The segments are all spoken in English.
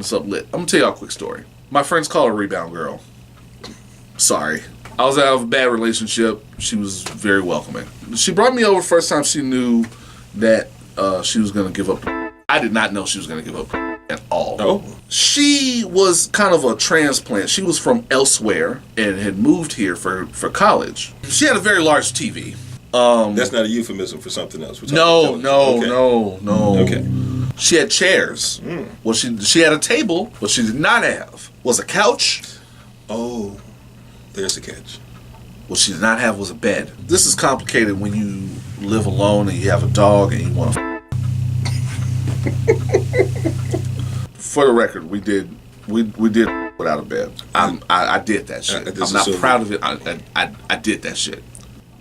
this up lit. I'm going to tell y'all a quick story. My friends call her Rebound Girl. Sorry. I was out of a bad relationship. She was very welcoming. She brought me over the first time she knew that she was going to give up. I did not know she was going to give up at all. Oh. She was kind of a transplant. She was from elsewhere and had moved here for college. She had a very large TV. That's not a euphemism for something else. No. Okay. She had chairs. Well, she had a table. What she did not have was a couch. Oh, there's a catch. What she did not have was a bed. This is complicated when you live alone and you have a dog and you want to. For the record, we did without a bed. I did that shit. I'm not proud of it. I did that shit.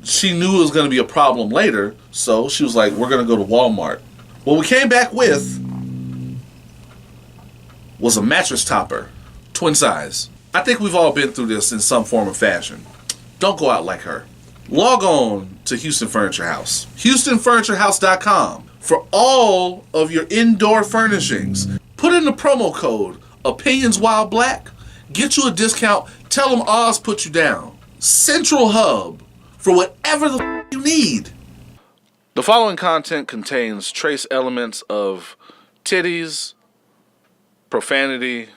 She knew it was going to be a problem later, so she was like, we're going to go to Walmart. What we came back with was a mattress topper, twin size. I think we've all been through this in some form or fashion. Don't go out like her. Log on to Houston Furniture House. HoustonFurnitureHouse.com for all of your indoor furnishings. Put in the promo code Opinions While Black. Get you a discount. Tell them Oz put you down. Central Hub for whatever the you need. The following content contains trace elements of titties, profanity,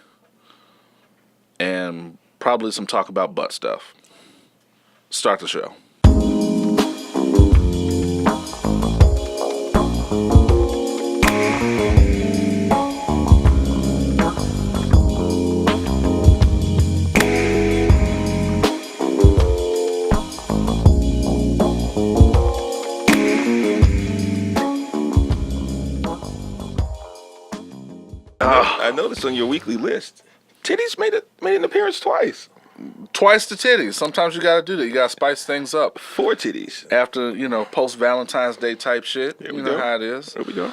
and probably some talk about butt stuff. Start the show. I noticed on your weekly list, titties made an appearance twice. Twice the titties. Sometimes you gotta do that. You gotta spice things up. 4 titties. After, post Valentine's Day type shit. There we you know go. how it is. There we go.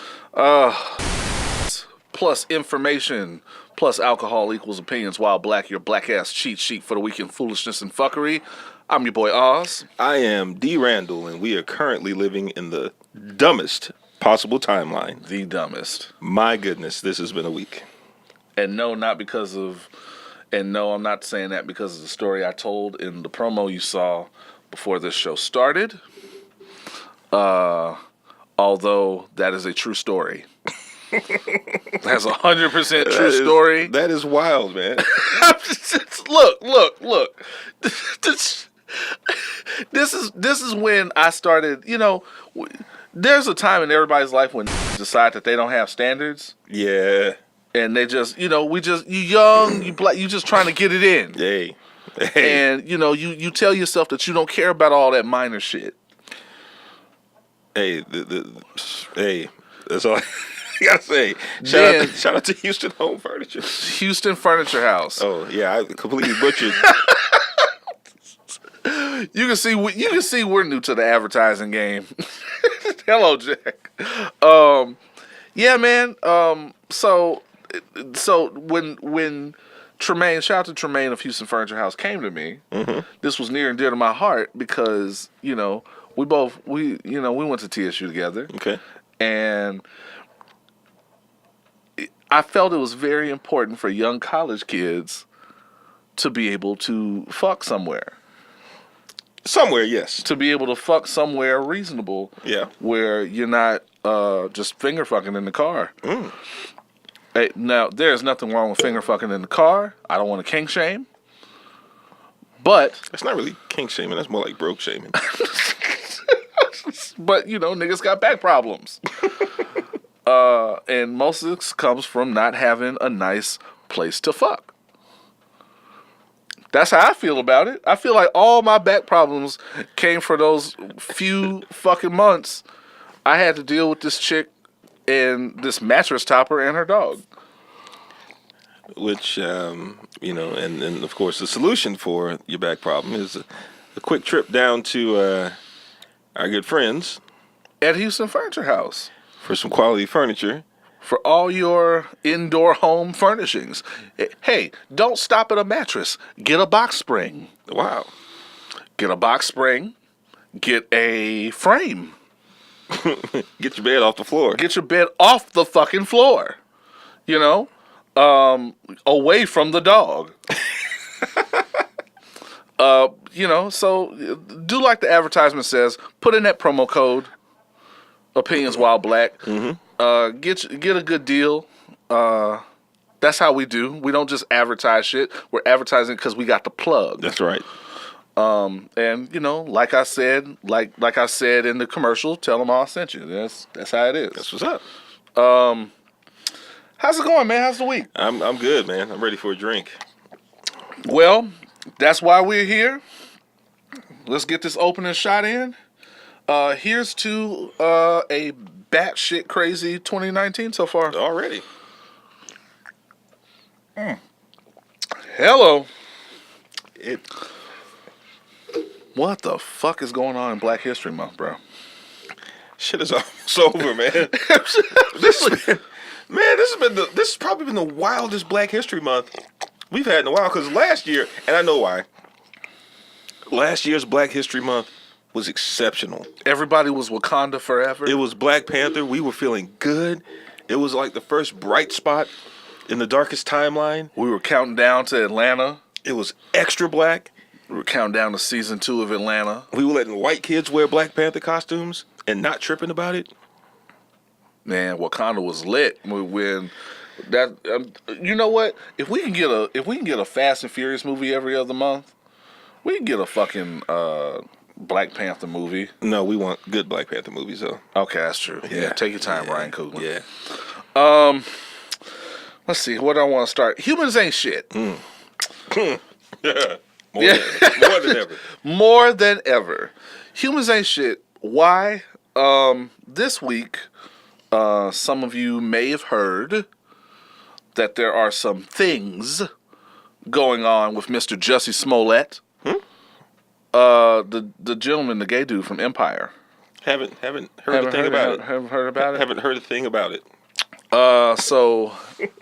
Plus information, plus alcohol equals opinions while black, your black ass cheat sheet for the weekend foolishness and fuckery. I'm your boy Oz. I am D. Randle, and we are currently living in the dumbest possible timeline. The dumbest. My goodness, this has been a week. And no, not because of... And no, I'm not saying that because of the story I told in the promo you saw before this show started. Although that is a true story. That's 100% true story. That is wild, man. Look. This is when I started, there's a time in everybody's life when decide that they don't have standards. Yeah. And they just, you young, you black, you just trying to get it in. Hey. And, you tell yourself that you don't care about all that minor shit. Hey, hey, that's all I gotta say. Shout out to Houston Home Furniture. Houston Furniture House. Oh, yeah, I completely butchered. You can see we're new to the advertising game. Hello, Jack. Yeah, man. So when Tremaine, shout out to Tremaine of Houston Furniture House, came to me, this was near and dear to my heart because, we went to TSU together. Okay. And I felt it was very important for young college kids to be able to fuck somewhere. Somewhere, yes. To be able to fuck somewhere reasonable. Yeah. Where you're not just finger fucking in the car. Hey, now, there's nothing wrong with finger fucking in the car. I don't want to kink shame. But... It's not really kink shaming. That's more like broke shaming. But, niggas got back problems. And most of this comes from not having a nice place to fuck. That's how I feel about it. I feel like all my back problems came for those few fucking months I had to deal with this chick and this mattress topper and her dog. Which, and of course the solution for your back problem is a quick trip down to our good friends at Houston Furniture House for some quality furniture. For all your indoor home furnishings. Hey, don't stop at a mattress. Get a box spring. Wow. Get a box spring. Get a frame. Get your bed off the floor. Get your bed off the fucking floor. away from the dog. So do like the advertisement says. Put in that promo code, Opinions While Black. Mm-hmm. Get a good deal. That's how we do. We don't just advertise shit. We're advertising because we got the plug. That's right. And like I said in the commercial, tell them I sent you. That's how it is. That's what's up. How's it going, man? How's the week? I'm good, man. I'm ready for a drink. Well, that's why we're here. Let's get this opening shot in. Here's to a batshit crazy 2019 so far. Already. Hello. What the fuck is going on in Black History Month, bro? Shit is almost over, man. This has probably been the wildest Black History Month we've had in a while. Because last year, and I know why, last year's Black History Month was exceptional. Everybody was Wakanda forever. It was Black Panther. We were feeling good. It was like the first bright spot in the darkest timeline. We were counting down to Atlanta. It was extra black. We were counting down to season 2 of Atlanta. We were letting white kids wear Black Panther costumes and not tripping about it. Man, Wakanda was lit when that. You know what? If we can get a Fast and Furious movie every other month, we can get a fucking Black Panther movie. No, we want good Black Panther movies though. Okay, that's true. Yeah, take your time, Ryan Coogler. Yeah. Let's see. What do I want to start? Humans ain't shit. Yeah. More than ever. More than ever. Humans ain't shit. Why? This week, some of you may have heard that there are some things going on with Mr. Jussie Smollett. The gentleman, the gay dude from Empire. Haven't heard a thing about it. Haven't heard about it? Haven't heard a thing about it. So,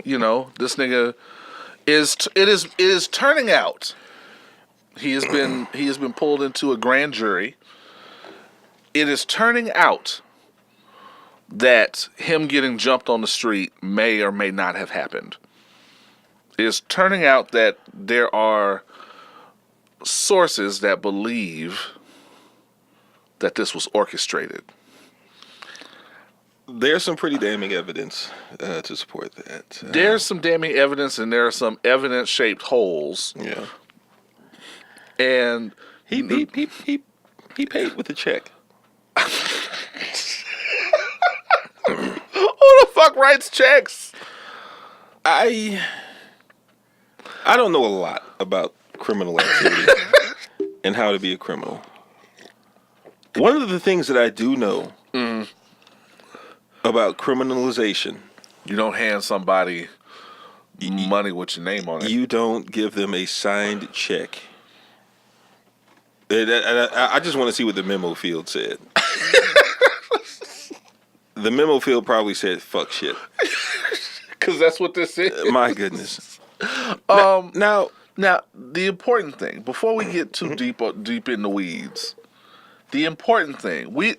this nigga it is turning out he has been pulled into a grand jury. It is turning out that him getting jumped on the street may or may not have happened. It is turning out that there are sources that believe that this was orchestrated. There's some pretty damning evidence to support that. There's some damning evidence, and there are some evidence-shaped holes. Yeah. And he paid with a check. Who the fuck writes checks? I don't know a lot about criminal activity and how to be a criminal. One of the things that I do know about criminalization, you don't hand somebody money with your name on it. You don't give them a signed check. I just want to see what the memo field said. The memo field probably said "fuck shit," because that's what this is. My goodness. Now, the important thing before we get too deep in the weeds, the important thing we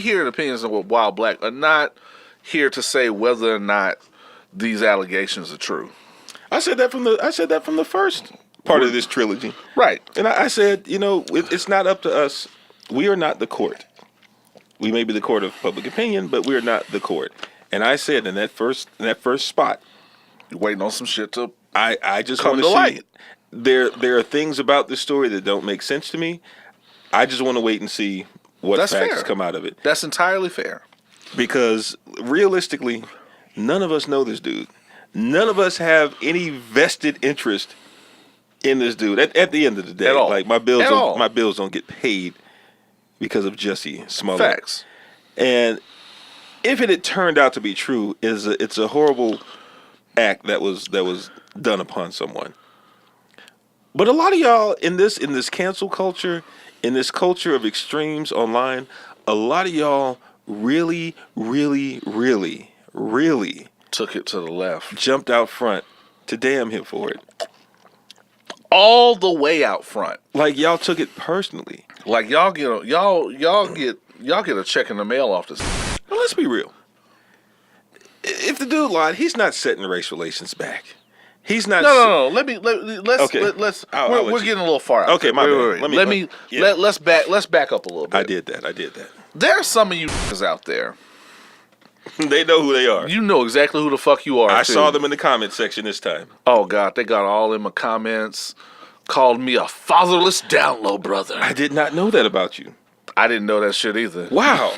here at Opinions of Wild Black are not here to say whether or not these allegations are true. I said that from the first part of this trilogy, right? And I said, it's not up to us. We are not the court. We may be the court of public opinion, but we are not the court. And I said in that first spot, you're waiting on some shit to. I just want to see light. There are things about this story that don't make sense to me. I just want to wait and see what facts come out of it. That's entirely fair. Because realistically, none of us know this dude. None of us have any vested interest in this dude. At the end of the day, like my bills don't get paid because of Jussie Smollett. Facts. And if it had turned out to be true, it's a horrible act that was done upon someone. But a lot of y'all in this cancel culture, in this culture of extremes online, a lot of y'all really, really, really, really took it to the left. Jumped out front to damn him for it. All the way out front. Like y'all took it personally. Like y'all get a check in the mail off this. Well, let's be real. if the dude lied, he's not setting race relations back. He's not. No. Let's. Okay. Let's. I'll we're getting a little far out. Okay, my bad. Let's back up a little bit. I did that. There are some of you out there. They know who they are. You know exactly who the fuck you are. I saw them in the comment section this time. Oh God, they got all in my comments. Called me a fatherless down low brother. I did not know that about you. I didn't know that shit either. Wow.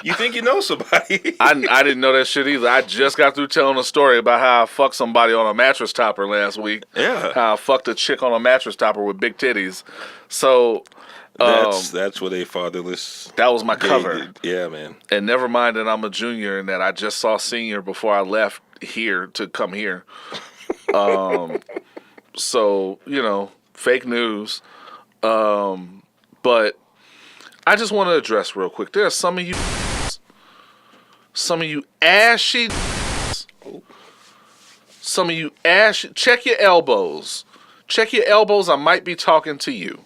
You think you know somebody? I didn't know that shit either. I just got through telling a story about how I fucked somebody on a mattress topper last week. Yeah. How I fucked a chick on a mattress topper with big titties. So that's what a fatherless. That was my cover. Did. Yeah, man. And never mind that I'm a junior and that I just saw senior before I left here to come here. So, fake news. But I just want to address real quick. There are some of you ashy, check your elbows. Check your elbows. I might be talking to you.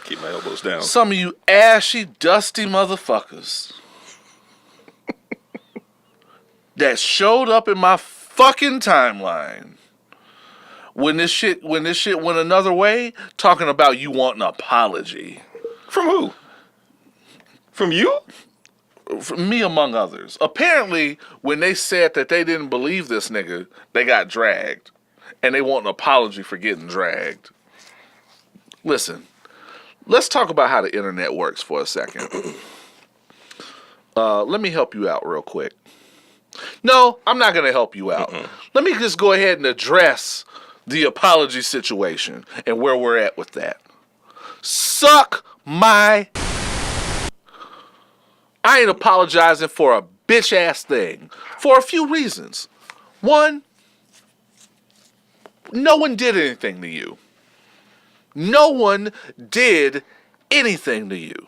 Keep my elbows down. Some of you ashy, dusty motherfuckers that showed up in my fucking timeline when this shit went another way, talking about you want an apology. From who? From you? From me, among others. Apparently, when they said that they didn't believe this nigga, they got dragged. And they want an apology for getting dragged. Listen, let's talk about how the internet works for a second. Let me help you out real quick. No, I'm not going to help you out. Let me just go ahead and address the apology situation and where we're at with that. Suck my... I ain't apologizing for a bitch-ass thing for a few reasons. One, no one did anything to you. No one did anything to you.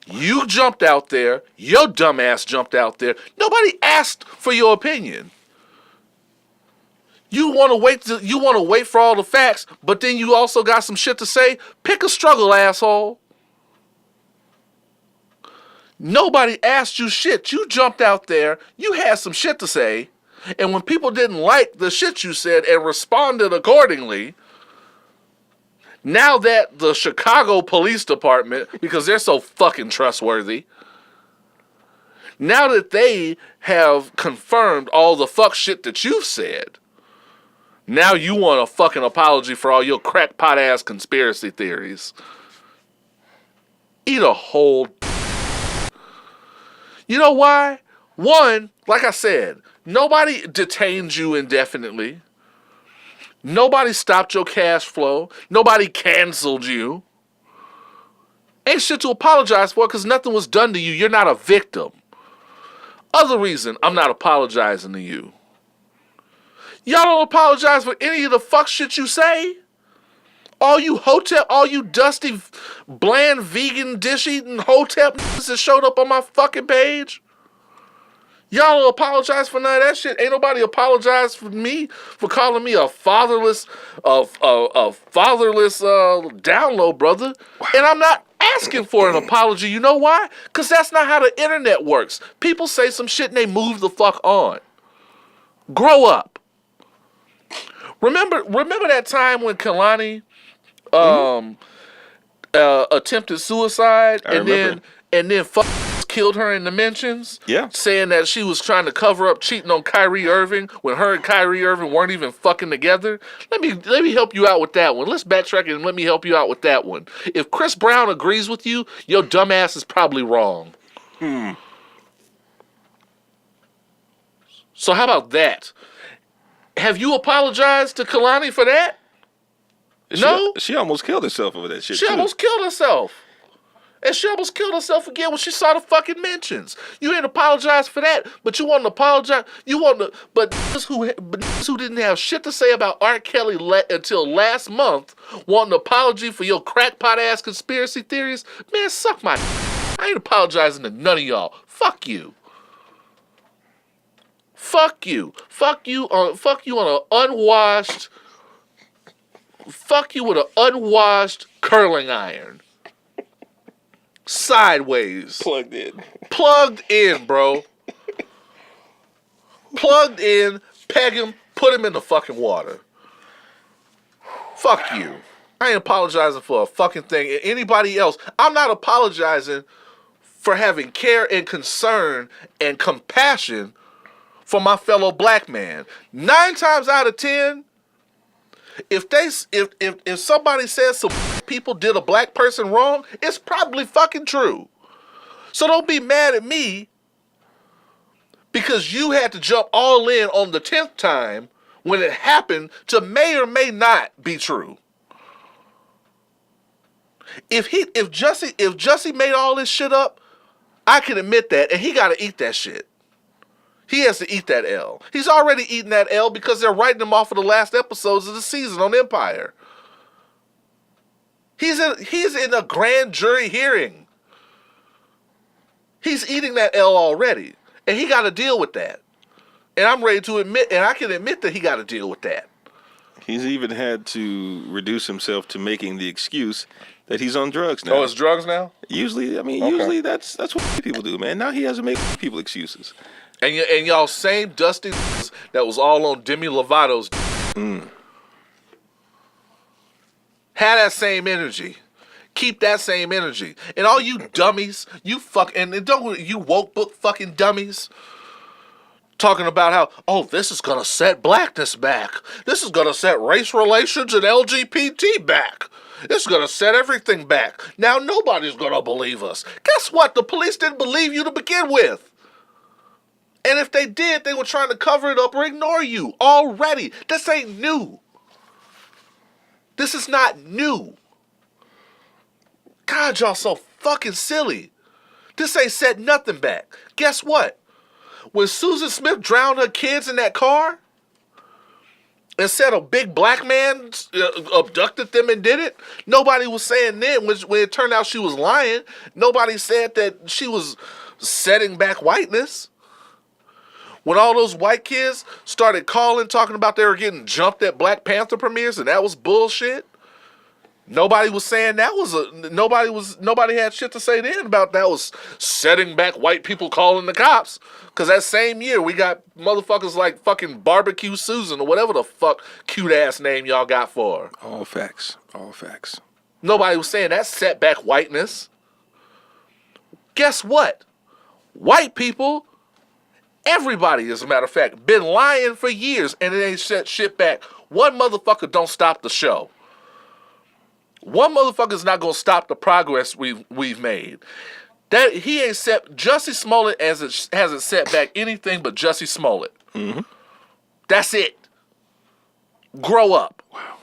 You jumped out there. Your dumb ass jumped out there. Nobody asked for your opinion. You want to wait for all the facts, but then you also got some shit to say? Pick a struggle, asshole. Nobody asked you shit. You jumped out there. You had some shit to say. And when people didn't like the shit you said and responded accordingly, now that the Chicago Police Department, because they're so fucking trustworthy, now that they have confirmed all the fuck shit that you've said, now you want a fucking apology for all your crackpot ass conspiracy theories. Eat a whole... You know why? One, like I said, nobody detained you indefinitely. Nobody stopped your cash flow. Nobody canceled you. Ain't shit to apologize for because nothing was done to you. You're not a victim. Other reason I'm not apologizing to you. Y'all don't apologize for any of the fuck shit you say? All you dusty, bland, vegan, dish-eating hotep niggas that showed up on my fucking page? Y'all don't apologize for none of that shit. Ain't nobody apologized for me for calling me a fatherless down low brother. And I'm not asking for an apology. You know why? Because that's not how the internet works. People say some shit and they move the fuck on. Grow up. Remember that time when Kalani attempted suicide and then killed her in the mentions? Yeah. Saying that she was trying to cover up cheating on Kyrie Irving when her and Kyrie Irving weren't even fucking together. Let me help you out with that one. Let's backtrack and let me help you out with that one. If Chris Brown agrees with you, your dumbass is probably wrong. So how about that? Have you apologized to Kalani for that? No? She almost killed herself over that shit. She almost killed herself. And she almost killed herself again when she saw the fucking mentions. You ain't apologized for that, but you want to apologize. But niggas who didn't have shit to say about R. Kelly until last month want an apology for your crackpot ass conspiracy theories? Man, suck my. I ain't apologizing to none of y'all. Fuck you. Fuck you. Fuck you on an unwashed. Fuck you with an unwashed curling iron. Sideways. Plugged in. Plugged in, bro. Plugged in, peg him, put him in the fucking water. Fuck you. I ain't apologizing for a fucking thing. Anybody else, I'm not apologizing for having care and concern and compassion for my fellow black man. 9 times out of 10, if somebody says some people did a black person wrong, it's probably fucking true. So don't be mad at me because you had to jump all in on the 10th time when it happened to may or may not be true. If Jussie made all this shit up, I can admit that, and he got to eat that shit. He has to eat that L. He's already eaten that L because they're writing him off of the last episodes of the season on Empire. He's in a grand jury hearing. He's eating that L already, and he got to deal with that. And I'm ready to admit, and I can admit that he got to deal with that. He's even had to reduce himself to making the excuse that he's on drugs now. Oh, it's drugs now? Usually that's what people do, man. Now he has to make people excuses. And y'all same dusty that was all on Demi Lovato's had that same energy. Keep that same energy. And all you dummies, you woke book fucking dummies, talking about how, this is gonna set blackness back. This is gonna set race relations and LGBT back. This is gonna set everything back. Now nobody's gonna believe us. Guess what? The police didn't believe you to begin with. And if they did, they were trying to cover it up or ignore you already. This ain't new. This is not new. God, y'all so fucking silly. This ain't set nothing back. Guess what? When Susan Smith drowned her kids in that car and said a big black man abducted them and did it, nobody was saying then, when it turned out she was lying, nobody said that she was setting back whiteness. When all those white kids started calling, talking about they were getting jumped at Black Panther premieres and that was bullshit, nobody was saying that nobody had shit to say then about that was setting back white people calling the cops. Because that same year, we got motherfuckers like fucking Barbecue Susan or whatever the fuck cute ass name y'all got for her. All facts. All facts. Nobody was saying that set back whiteness. Guess what? White people, everybody, as a matter of fact, been lying for years and it ain't set shit back. One motherfucker don't stop the show. One motherfucker's not gonna stop the progress we've made. That he ain't set. Jussie Smollett hasn't set back anything but Jussie Smollett. Mm-hmm. That's it. Grow up. Wow.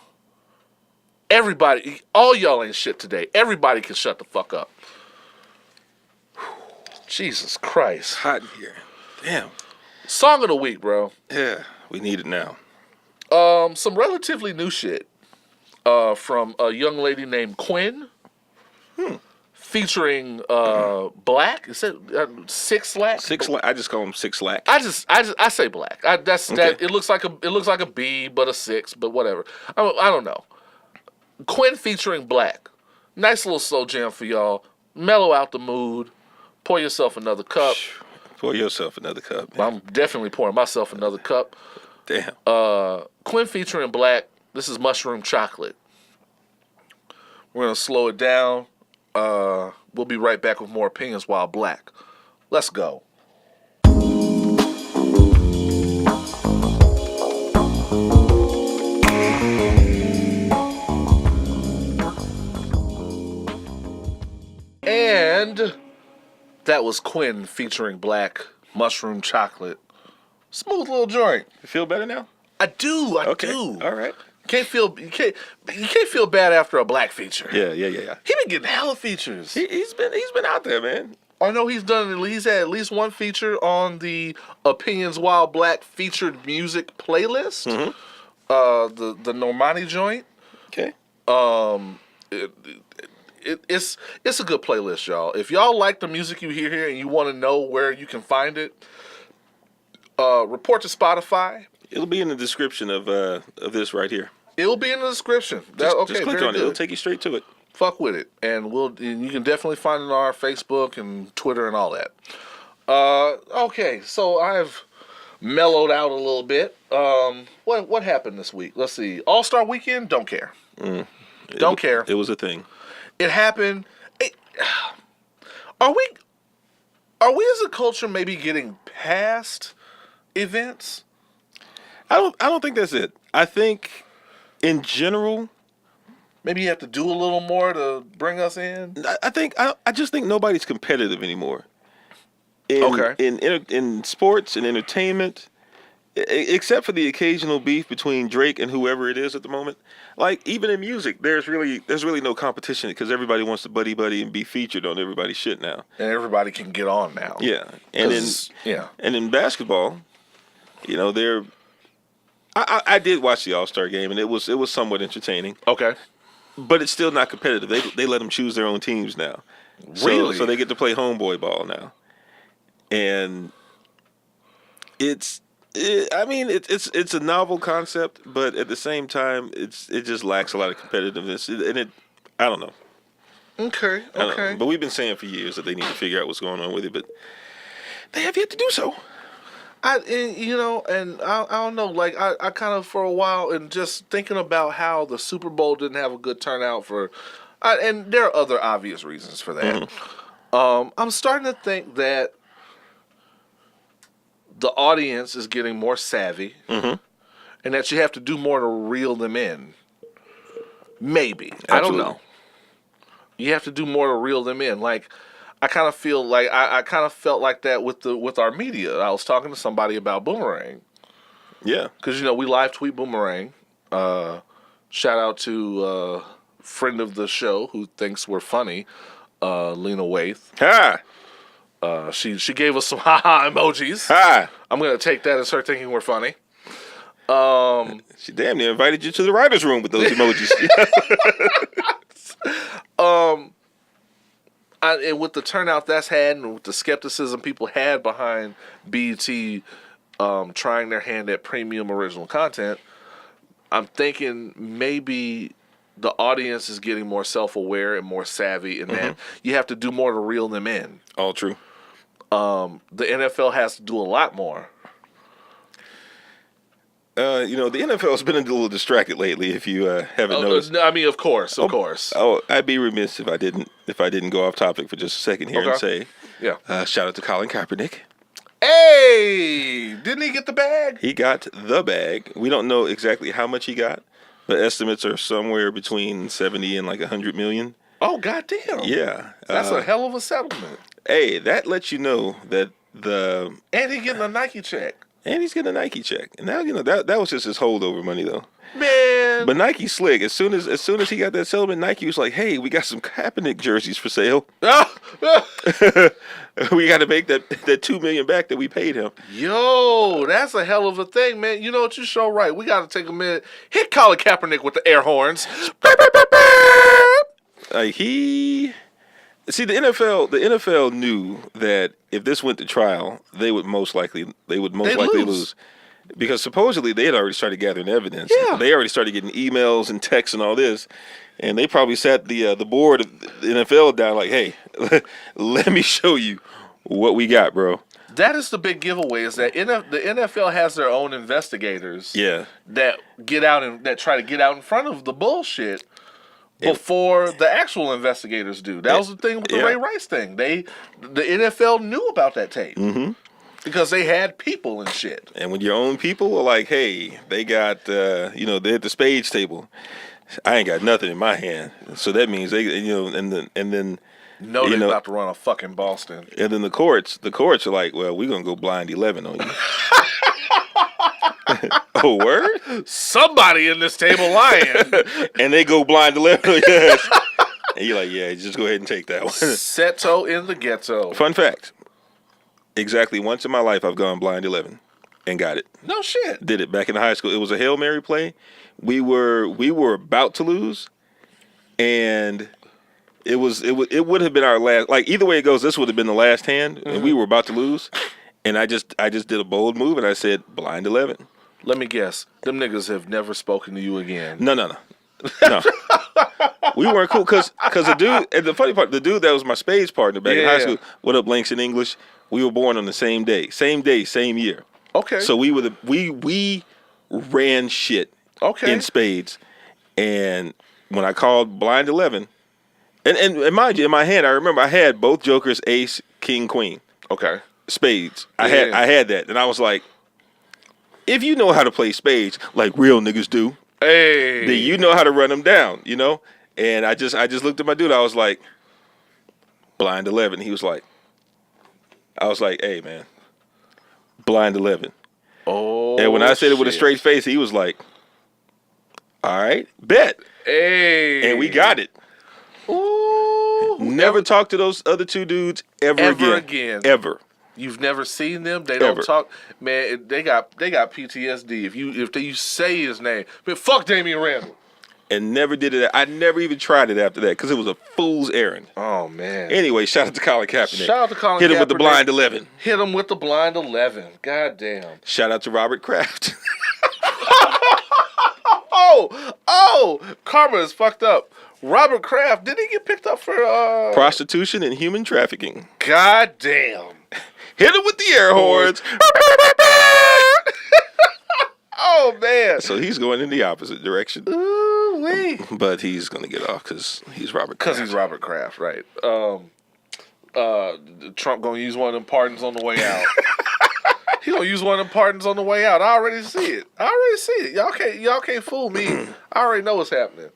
Everybody, all y'all ain't shit today. Everybody can shut the fuck up. Jesus Christ. Hot in here. Damn. Song of the week, bro. Yeah, we need it now. Some relatively new shit from a young lady named Quin. Featuring Black. Is it Six Lack? I just call him Six Lack. I say Black. Okay. That. It looks like a B, but a 6, but whatever. I don't know. Quin featuring Black. Nice little slow jam for y'all. Mellow out the mood. Pour yourself another cup. Pour yourself another cup, man. I'm definitely pouring myself another cup. Damn. Quin featuring Black. This is Mushroom Chocolate. We're gonna slow it down. We'll be right back with more opinions while Black. Let's go. And that was Quin featuring Black, Mushroom Chocolate. Smooth little joint. You feel better now? I do. Okay. All right. You can't feel bad after a Black feature. Yeah. He been getting hella features. He's been out there, man. I know he's had at least one feature on the Opinions While Black featured music playlist. Mm-hmm. The Normani joint. Okay. It's a good playlist, y'all. If y'all like the music you hear here and you want to know where you can find it, report to Spotify. It'll be in the description of this right here. It'll be in the description. Just click on it. It'll take you straight to it. Fuck with it, and you can definitely find it on our Facebook and Twitter and all that. Okay, so I've mellowed out a little bit. What happened this week? Let's see. All-Star Weekend? Don't care. Don't care. It was a thing. It happened. Are we as a culture maybe getting past events? I don't think that's it. I think in general, maybe you have to do a little more to bring us in. I just think nobody's competitive anymore. Okay. In sports and entertainment, except for the occasional beef between Drake and whoever it is at the moment. Like even in music, there's really no competition because everybody wants to buddy and be featured on everybody's shit now. And everybody can get on now. Yeah. And in basketball, I did watch the All-Star game and it was somewhat entertaining. Okay. But it's still not competitive. They let them choose their own teams now. Really? So they get to play homeboy ball now. And it's a novel concept, but at the same time, it just lacks a lot of competitiveness, and I don't know. Okay. But we've been saying for years that they need to figure out what's going on with it, but they have yet to do so. I don't know. Like I kind of for a while, and just thinking about how the Super Bowl didn't have a good turnout and there are other obvious reasons for that. Mm-hmm. I'm starting to think that the audience is getting more savvy, mm-hmm. and that you have to do more to reel them in. Maybe. Absolutely. I don't know. You have to do more to reel them in. Like, I kind of feel like I kind of felt like that with our media. I was talking to somebody about Boomerang. Yeah. Because, we live tweet Boomerang. Shout out to a friend of the show who thinks we're funny, Lena Waith. Ha! She gave us some ha-ha emojis. Ha! I'm going to take that as her thinking we're funny. She damn near invited you to the writer's room with those emojis. And with the turnout that's had and with the skepticism people had behind BET trying their hand at premium original content, I'm thinking maybe the audience is getting more self-aware and more savvy in that you have to do more to reel them in. All true. The NFL has to do a lot more. The NFL has been a little distracted lately. If you haven't noticed, I mean, of course. Oh, I'd be remiss if I didn't go off topic for just a second here and say, shout out to Colin Kaepernick. Hey, didn't he get the bag? He got the bag. We don't know exactly how much he got, but estimates are somewhere between 70 and like 100 million. Oh, goddamn! Yeah, that's a hell of a settlement. Hey, that lets you know that and he getting a Nike check. And he's getting a Nike check. And now, that was just his holdover money, though. Man. But Nike's slick. As soon as he got that settlement, Nike was like, hey, we got some Kaepernick jerseys for sale. We got to make that $2 million back that we paid him. Yo, that's a hell of a thing, man. You know what? You're so right. We got to take a minute. Hit Colin Kaepernick with the air horns. Like See, the NFL knew that if this went to trial, they would most likely lose. Because supposedly they had already started gathering evidence. Yeah. They already started getting emails and texts and all this. And they probably sat the board of the NFL down like, hey, let me show you what we got, bro. That is the big giveaway, is that the NFL has their own investigators that get out and that try to get out in front of the bullshit before the actual investigators do. That was the thing with the Ray Rice thing. The NFL knew about that tape. Mm-hmm. Because they had people and shit. And when your own people are like, hey, they got, they're at the spades table. I ain't got nothing in my hand. So that means they, and then. No, they're about to run a fucking Boston. And then the courts are like, well, we're going to go blind 11 on you. Oh, word? Somebody in this table lying. And they go blind 11 on you. And you're like, yeah, just go ahead and take that one. Seto in the ghetto. Fun fact. Exactly once in my life, I've gone blind 11 and got it. No shit. Did it back in high school. It was a Hail Mary play. We were about to lose, and it would have been our last. Like either way it goes, this would have been the last hand, and we were about to lose. And I just did a bold move, and I said blind 11. Let me guess. Them niggas have never spoken to you again. No. We weren't cool because the dude. And the funny part, the dude that was my spades partner back in high school. What up, Links in English? We were born on the same day, same year. Okay. So we ran shit in spades. And when I called blind 11, and mind you, in my hand, I remember I had both jokers, ace, king, queen. Okay. Spades. I had that. And I was like, if you know how to play spades like real niggas do, then you know how to run them down, you know? And I just looked at my dude. I was like, blind 11. He was like, I was like, hey, man, blind 11. Oh, and when I said it with a straight face, he was like, all right, bet. Hey. And we got it. Ooh. Never talk to those other two dudes ever again. Ever. You've never seen them. They don't talk. Man, they got PTSD. If you say his name, man, fuck Damian Randle. And never did it. I never even tried it after that because it was a fool's errand. Oh man. Anyway, shout out to Colin Kaepernick. Shout out to Colin Kaepernick. Hit him with the blind 11. Hit him with the blind 11. God damn. Shout out to Robert Kraft. Oh, karma is fucked up. Robert Kraft, did he get picked up for prostitution and human trafficking? God damn. Hit him with the air horns. Oh man. So he's going in the opposite direction. Ooh-wee. But he's going to get off because he's Robert Kraft. Because he's Robert Kraft, right. Trump going to use one of them pardons on the way out. He gonna use one of them pardons on the way out. I already see it. Y'all can't fool me. I already know what's happening.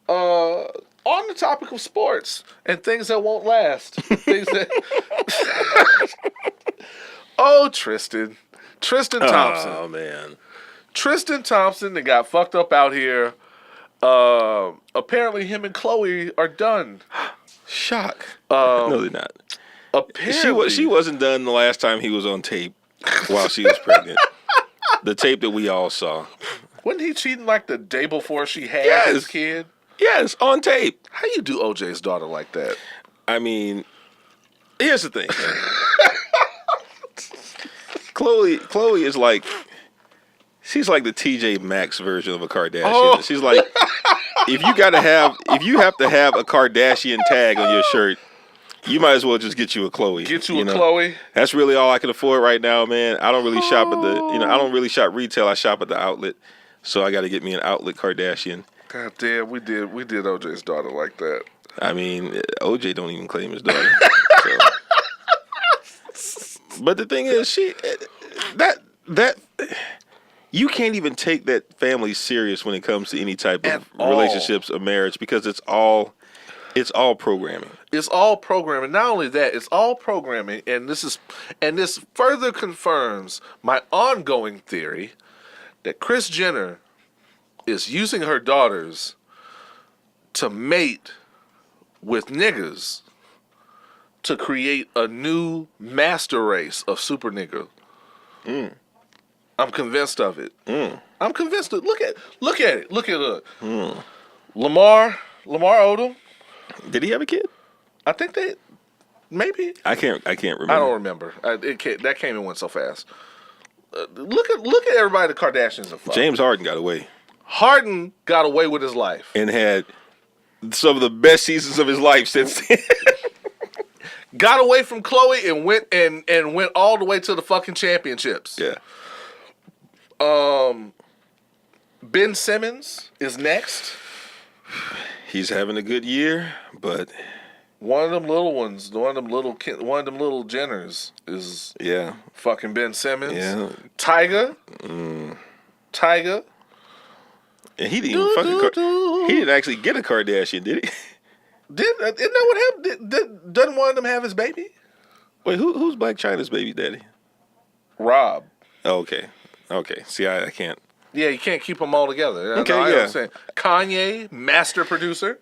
On the topic of sports and things that won't last. Tristan Thompson. Oh man. Tristan Thompson that got fucked up out here. Apparently him and Chloe are done. Shock. No, they're not. Apparently she wasn't done the last time he was on tape while she was pregnant. The tape that we all saw. Wasn't he cheating like the day before she had his kid? Yes, on tape. How you do OJ's daughter like that? I mean, here's the thing. Chloe is like, she's like the TJ Maxx version of a Kardashian. Oh. She's like, if you have to have a Kardashian tag on your shirt, you might as well just get you a Chloe. Chloe. That's really all I can afford right now, man. I don't really shop at I don't really shop retail. I shop at the outlet. So I got to get me an outlet Kardashian. God damn, we did OJ's daughter like that. I mean, OJ don't even claim his daughter. But the thing is, that you can't even take that family serious when it comes to any type of relationships or marriage because it's all programming. It's all programming. Not only that, it's all programming, and this further confirms my ongoing theory that Kris Jenner is using her daughters to mate with niggas to create a new master race of super nigga. I'm convinced of it. I'm convinced of it. Look at it. Look at it. Lamar Odom. Did he have a kid? I think they maybe. I can't remember. I don't remember. That came and went so fast. Look at everybody the Kardashians have fucked. James Harden got away. Harden got away with his life and had some of the best seasons of his life since then. Got away from Chloe and went all the way to the fucking championships. Yeah. Ben Simmons is next. He's having a good year, but one of them little ones, one of them little Jenners is fucking Ben Simmons. Yeah. Tyga. And he didn't even fucking he didn't actually get a Kardashian, did he? Isn't that what happened? Doesn't one of them have his baby? Wait, who's Black China's baby daddy? Rob. Oh, okay. See, I can't. Yeah, you can't keep them all together. Okay, I yeah. understand. Kanye, master producer.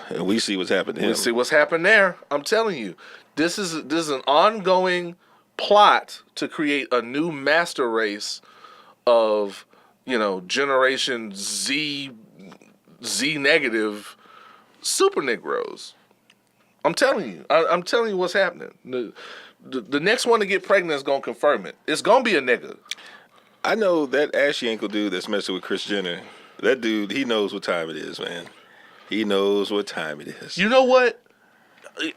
And we see what's happened to him. We see what's happened there. I'm telling you, this is an ongoing plot to create a new master race of, Generation Z negative super Negroes. I'm telling you. I'm telling you what's happening. The next one to get pregnant is going to confirm it. It's going to be a nigga. I know that ashy ankle dude that's messing with Kris Jenner. That dude, he knows what time it is, man. He knows what time it is. You know what?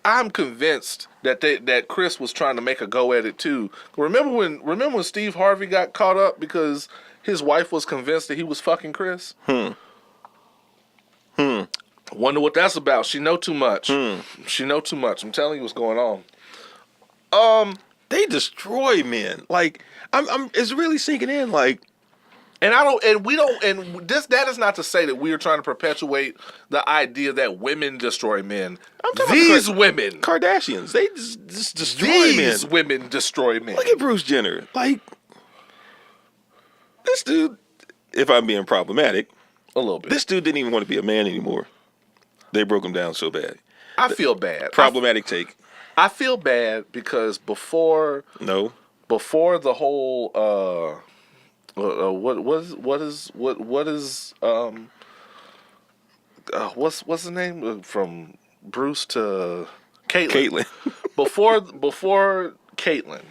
I'm convinced that Chris was trying to make a go at it too. Remember when Steve Harvey got caught up because his wife was convinced that he was fucking Chris? Wonder what that's about. She know too much. She know too much. I'm telling you what's going on. They destroy men. Like it's really sinking in. Like, that is not to say that we are trying to perpetuate the idea that women destroy men. I'm talking These about women, Kardashians, they just destroy men. These women destroy men. Look at Bruce Jenner. Like, this dude, if I'm being problematic, a little bit. This dude didn't even want to be a man anymore. They broke him down so bad. I feel bad. Problematic take. I feel bad because before the whole what's the name from Bruce to Caitlyn? before Caitlyn,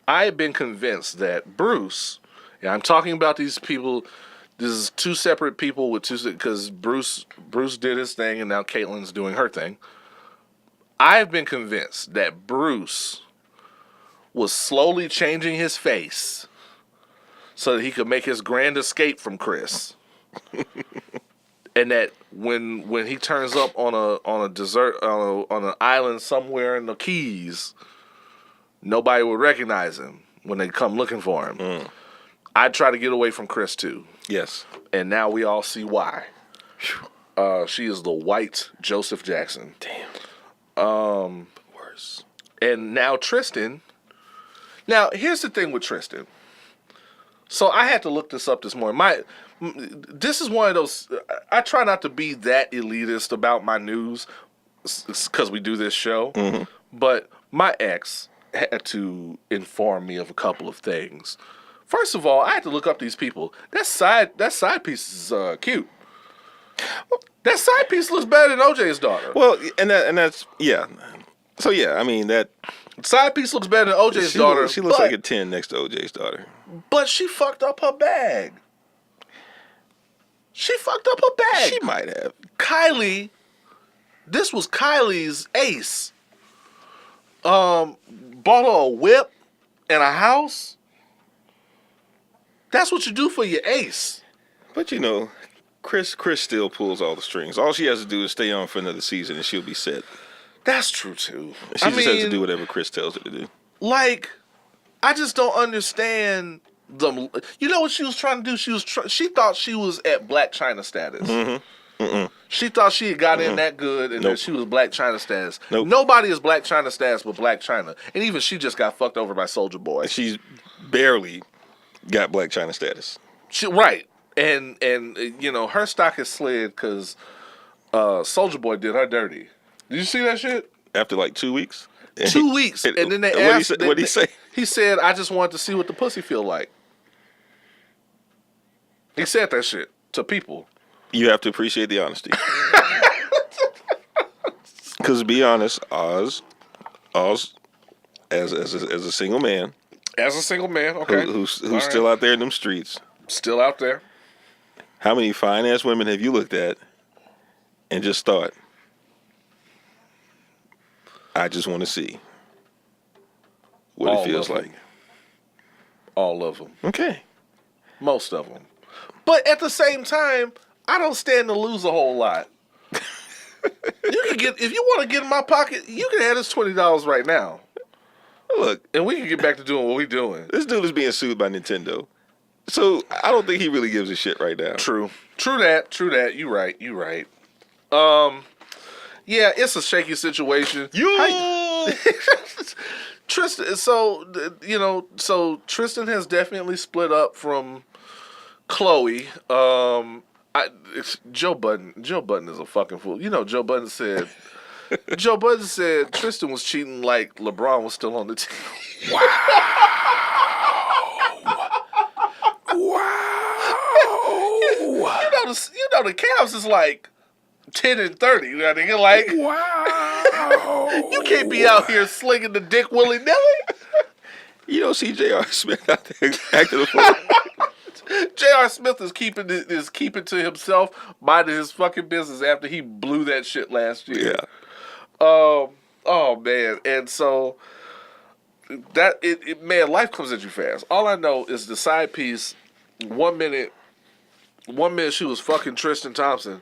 I had been convinced that Bruce. Yeah, I'm talking about these people. This is two separate people with because Bruce did his thing and now Caitlyn's doing her thing. I've been convinced that Bruce was slowly changing his face so that he could make his grand escape from Chris. And that when he turns up on a desert on an island somewhere in the Keys, nobody would recognize him when they come looking for him. I'd try to get away from Chris too. Yes. And now we all see why. She is the white Joseph Jackson. Damn. Worse. And now Tristan. Now, here's the thing with Tristan. So I had to look this up this morning. This is one of those. I try not to be that elitist about my news because we do this show. Mm-hmm. But my ex had to inform me of a couple of things. First of all, I had to look up these people. That side piece is cute. That side piece looks better than OJ's daughter. Well, and that's yeah. So yeah, I mean that side piece looks better than OJ's daughter. She looks like a 10 next to OJ's daughter. But she fucked up her bag. She might have. Kylie, this was Kylie's ace. Bought her a whip and a house. That's what you do for your ace. But you know, Chris still pulls all the strings. All she has to do is stay on for another season and she'll be set. That's true too. She just has to do whatever Chris tells her to do. Like, I just don't understand them. You know what she was trying to do? She thought she was at Black China status. Mm-hmm. Mm-mm. She thought she had got in that good and that she was Black China status. Nope. Nobody is Black China status but Black China. And even she just got fucked over by Soulja Boy. She's barely got Black China status. Right. And you know, her stock has slid because Soulja Boy did her dirty. Did you see that shit? After like 2 weeks? 2 weeks. And then they asked... What did he say? He said, I just wanted to see what the pussy feel like. He said that shit to people. You have to appreciate the honesty. Because to be honest, Oz, as a single man... As a single man, okay. Who's still out there in them streets. Still out there. How many fine-ass women have you looked at and just thought, I just want to see what it feels like? All of them. Okay. Most of them. But at the same time, I don't stand to lose a whole lot. If you want to get in my pocket, you can have this $20 right now. Look. And we can get back to doing what we're doing. This dude is being sued by Nintendo. So I don't think he really gives a shit right now. True that. You right. Yeah, it's a shaky situation. Tristan. So Tristan has definitely split up from Chloe. Joe Budden is a fucking fool. You know, Joe Budden said Tristan was cheating like LeBron was still on the team. Wow. You know the Cavs is like 10-30. You know, nigga, like, wow. You can't be out here slinging the dick willy nilly. You don't see J.R. Smith out there acting a fool. J.R. Smith is keeping to himself, minding his fucking business after he blew that shit last year. Oh man, and so that man, life comes at you fast. All I know is the side piece. 1 minute she was fucking Tristan Thompson,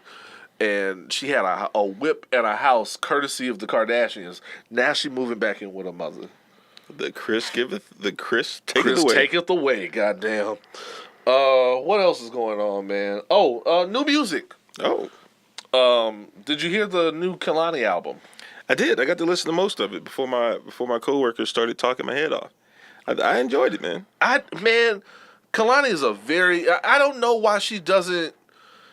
and she had a whip and a house courtesy of the Kardashians. Now she moving back in with her mother. The Chris taketh Chris away. taketh away. Goddamn. What else is going on, man? Oh, new music. Oh, Did you hear the new Kehlani album? I did. I got to listen to most of it before my coworkers started talking my head off. I enjoyed it, man. Kehlani is a very. I don't know why she doesn't.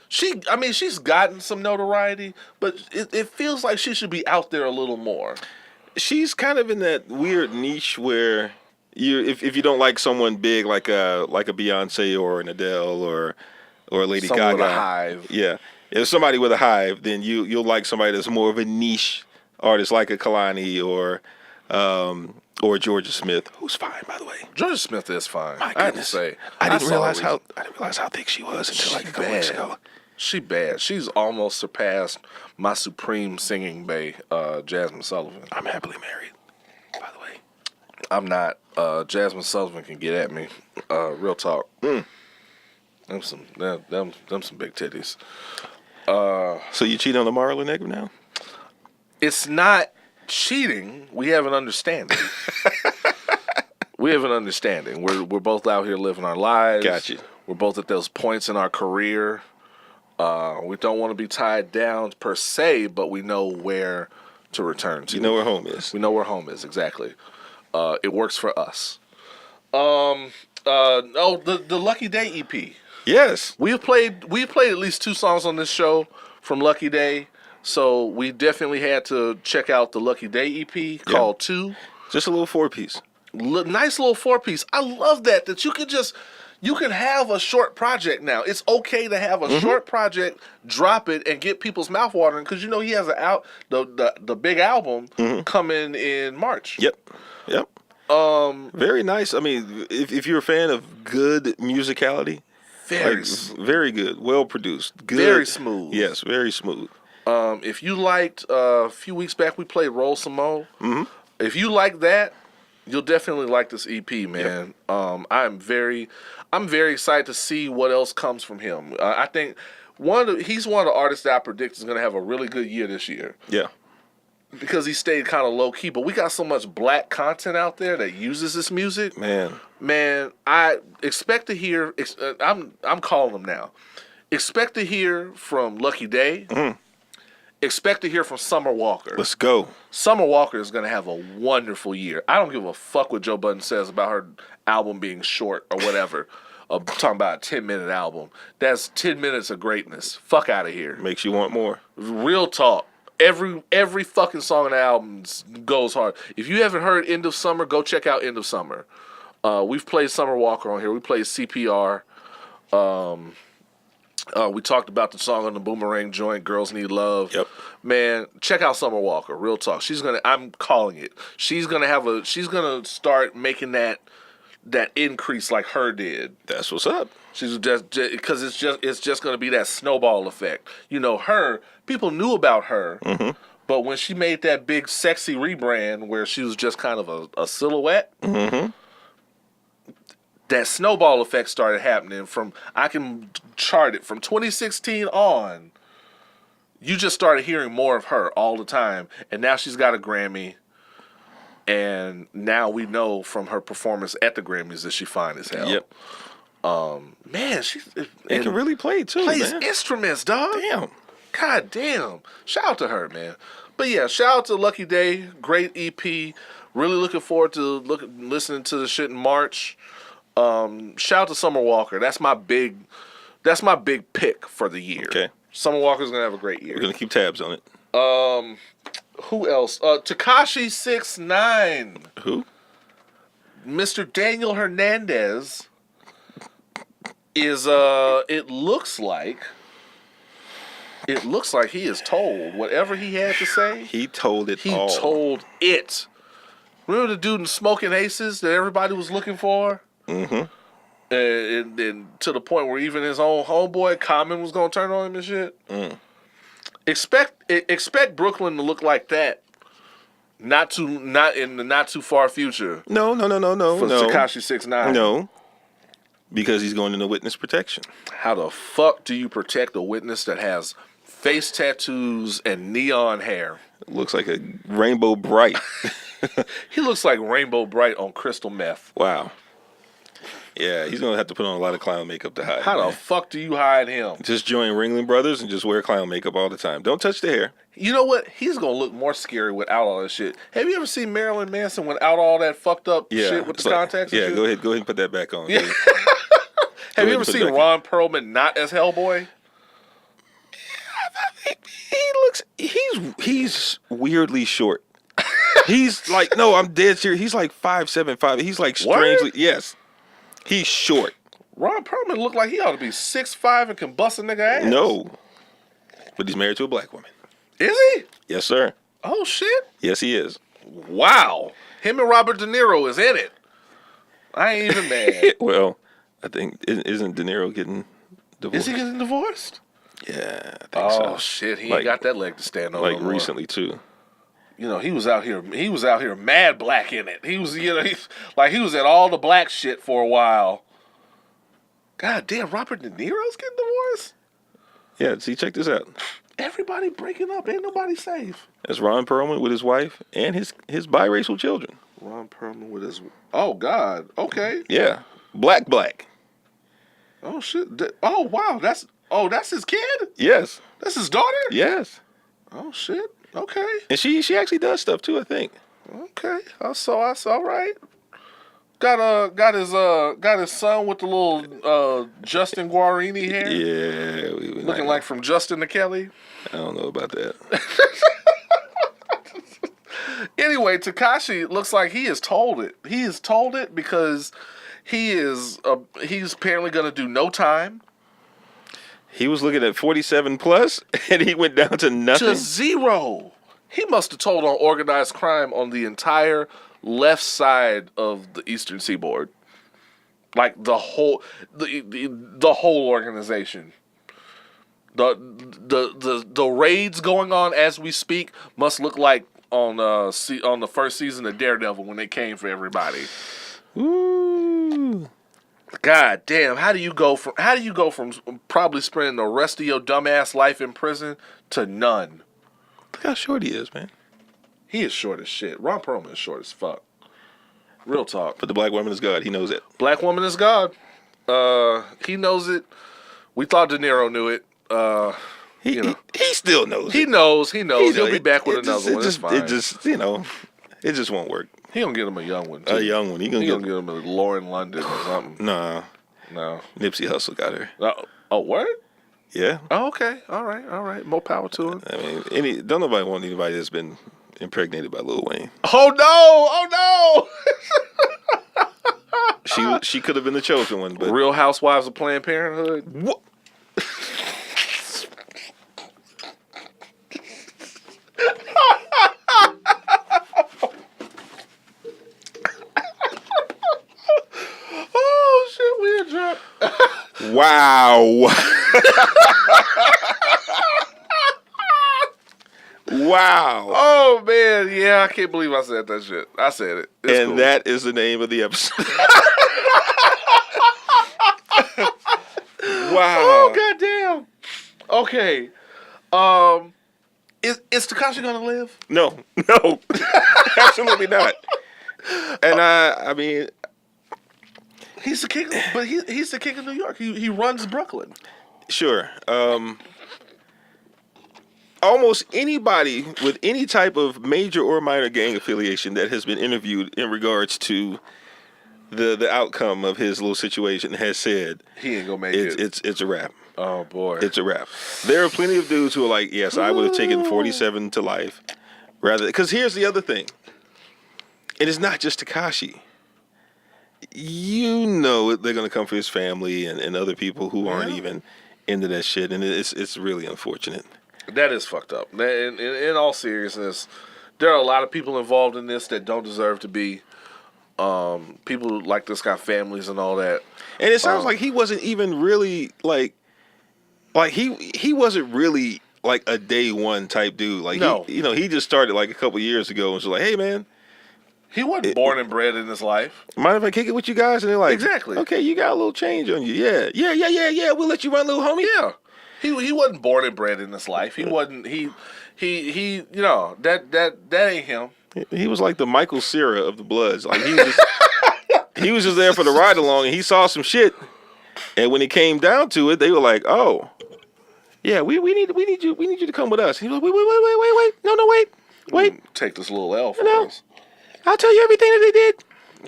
She's gotten some notoriety, but it feels like she should be out there a little more. She's kind of in that weird niche where if you don't like someone big like a Beyonce or an Adele or a Lady Someone Gaga, with a hive. Yeah, if somebody with a hive, then you'll like somebody that's more of a niche artist like a Kehlani or Georgia Smith, who's fine, by the way. Georgia Smith is fine. My I have to goodness. say, I didn't realize how thick she was until like a couple weeks ago. She bad. She's almost surpassed my supreme singing bae, Jasmine Sullivan. I'm happily married, by the way. I'm not. Jasmine Sullivan can get at me. Real talk. Them some big titties. So you cheat on the Marlon nigga now? It's not cheating. We have an understanding. We're both out here living our lives. Gotcha. We're both at those points in our career. We don't want to be tied down per se, but we know where to return to. You know where home is. We know where home is, exactly. It works for us. The Lucky Day EP. Yes. We've played at least 2 songs on this show from Lucky Day, so we definitely had to check out the Lucky Day EP called 2. Just a little 4-piece. Nice little 4-piece. I love that you can have a short project now. It's okay to have a short project, drop it, and get people's mouth watering because he has the big album coming in March. Yep. Very nice. I mean, if you're a fan of good musicality, very good, well produced, good, very smooth. Yes, very smooth. If you liked a few weeks back, we played Roll Some Mo. If you like that, you'll definitely like this EP, man. Yep. I'm very excited to see what else comes from him. I think he's one of the artists that I predict is going to have a really good year this year. Yeah. Because he stayed kind of low key, but we got so much black content out there that uses this music. Man, I expect to hear. I'm calling them now. Expect to hear from Lucky Day. Expect to hear from Summer Walker. Let's go. Summer Walker is going to have a wonderful year. I don't give a fuck what Joe Budden says about her album being short or whatever. I'm talking about a 10-minute album. That's 10 minutes of greatness. Fuck out of here. Makes you want more. Real talk. Every fucking song on the album goes hard. If you haven't heard End of Summer, go check out End of Summer. We've played Summer Walker on here. We played CPR. We talked about the song on the Boomerang joint, Girls Need Love. Yep. Man, check out Summer Walker. Real talk. I'm calling it. She's gonna start making that increase like her did. That's what's up. She's just because it's just gonna be that snowball effect. Her people knew about her, but when she made that big sexy rebrand where she was just kind of a silhouette, that snowball effect started happening. I can chart it from 2016 on. You just started hearing more of her all the time, and now she's got a Grammy. And now we know from her performance at the Grammys that she fine as hell. Yep. Man, and can really play too. Plays man. Instruments, dog. Damn. God damn. Shout out to her, man. But yeah, shout out to Lucky Day. Great EP. Really looking forward to listening to the shit in March. Shout out to Summer Walker. That's my big pick for the year. Okay. Summer Walker's gonna have a great year. We're gonna keep tabs on it. Who else? Tekashi 6ix9ine. Who? Mr. Daniel Hernandez is it looks like he is told whatever he had to say. He told it all. He told it. Remember the dude in Smoking Aces that everybody was looking for? And to the point where even his own homeboy Common was gonna turn on him and shit. Expect Brooklyn to look like that Not in the not too far future. No. For Tekashi 6ix9ine. No. Because he's going into witness protection. How the fuck do you protect a witness that has face tattoos and neon hair? It looks like a Rainbow Bright. He looks like Rainbow Bright on crystal meth. Wow. Yeah, he's going to have to put on a lot of clown makeup to hide. How the fuck do you hide him? Just join Ringling Brothers and just wear clown makeup all the time. Don't touch the hair. You know what? He's going to look more scary without all that shit. Have you ever seen Marilyn Manson without all that fucked up shit with the contacts and shit? Go ahead and put that back on. Yeah. Have you ever seen Ron Perlman not as Hellboy? He's weirdly short. He's like, no, I'm dead serious. He's like 5'7", 5'8". He's like strangely, what? Yes. He's short. Ron Perlman looked like he ought to be 6'5" and can bust a nigga ass. No. But he's married to a black woman. Is he? Yes, sir. Oh, shit. Yes, he is. Wow. Him and Robert De Niro is in it. I ain't even mad. Well, I think, isn't De Niro getting divorced? Is he getting divorced? Yeah, I think so. Oh, shit. He ain't got that leg to stand on. Like no more. Recently, too. You know, he was out here mad black in it. He was, he was at all the black shit for a while. God damn, Robert De Niro's getting divorced? Yeah, see, check this out. Everybody breaking up. Ain't nobody safe. That's Ron Perlman with his wife and his biracial children. Ron Perlman with his... Oh, God. Okay. Yeah. Black. Oh, shit. Oh, wow. That's his kid? Yes. That's his daughter? Yes. Oh, shit. Okay. And she actually does stuff, too, I think. Okay. I saw right. Got his son with the little Justin Guarini hair. Yeah, looking like from Justin to Kelly. I don't know about that. Anyway, Tekashi looks like he has told it. He has told it because he's apparently going to do no time. He was looking at 47 plus, and he went down to nothing. To zero. He must have told on organized crime on the entire left side of the Eastern Seaboard, like the whole organization. The raids going on as we speak must look like on the first season of Daredevil when they came for everybody. Ooh. God damn! How do you go from probably spending the rest of your dumbass life in prison to none? Look how short he is, man. He is short as shit. Ron Perlman is short as fuck. Real talk. But the black woman is God. He knows it. Black woman is God. He knows it. We thought De Niro knew it. He still knows. He knows. He'll be back with another one. It's fine. It just won't work. He gonna get him a young one. Too. A young one. He gonna get him a Lauren London or something. Nah. No. Nipsey Hussle got her. Oh, what? Yeah. Oh, okay. All right. More power to him. I mean, don't nobody want anybody that's been impregnated by Lil Wayne. Oh no! She could have been the chosen one, but Real Housewives of Planned Parenthood. What? Oh shit, we had dropped. Wow. Wow. Oh man, yeah, I can't believe I said that shit. I said it. It's cool. That is the name of the episode. Wow. Oh goddamn. Okay. Is Tekashi gonna live? No, absolutely not. And I mean, he's the king. But he's the king of New York. He runs Brooklyn. Sure. Almost anybody with any type of major or minor gang affiliation that has been interviewed in regards to the outcome of his little situation has said he ain't gonna make it. It's a wrap. Oh boy, it's a wrap. There are plenty of dudes who are like, yes, I would have taken 47 to life, rather. Because here's the other thing. It is not just Tekashi. You know they're gonna come for his family and other people who aren't even into that shit, and it's really unfortunate. That is fucked up. In all seriousness, there are a lot of people involved in this that don't deserve to be. People like this got families and all that. And it sounds like he wasn't even really like he wasn't really like a day one type dude. Like No. he just started like a couple years ago and was like, hey man, he wasn't born and bred in his life. Mind if I kick it with you guys? And they're like, exactly. Okay, you got a little change on you. Yeah. We'll let you run, little homie. Yeah. He wasn't born and bred in this life. He wasn't. He. You know, that ain't him. He was like the Michael Cera of the Bloods. Like he was just there for the ride along, and he saw some shit. And when it came down to it, they were like, "Oh, yeah, we need you to come with us." He was like, "Wait, no, wait. Take this little L for us. I'll tell you everything that they did.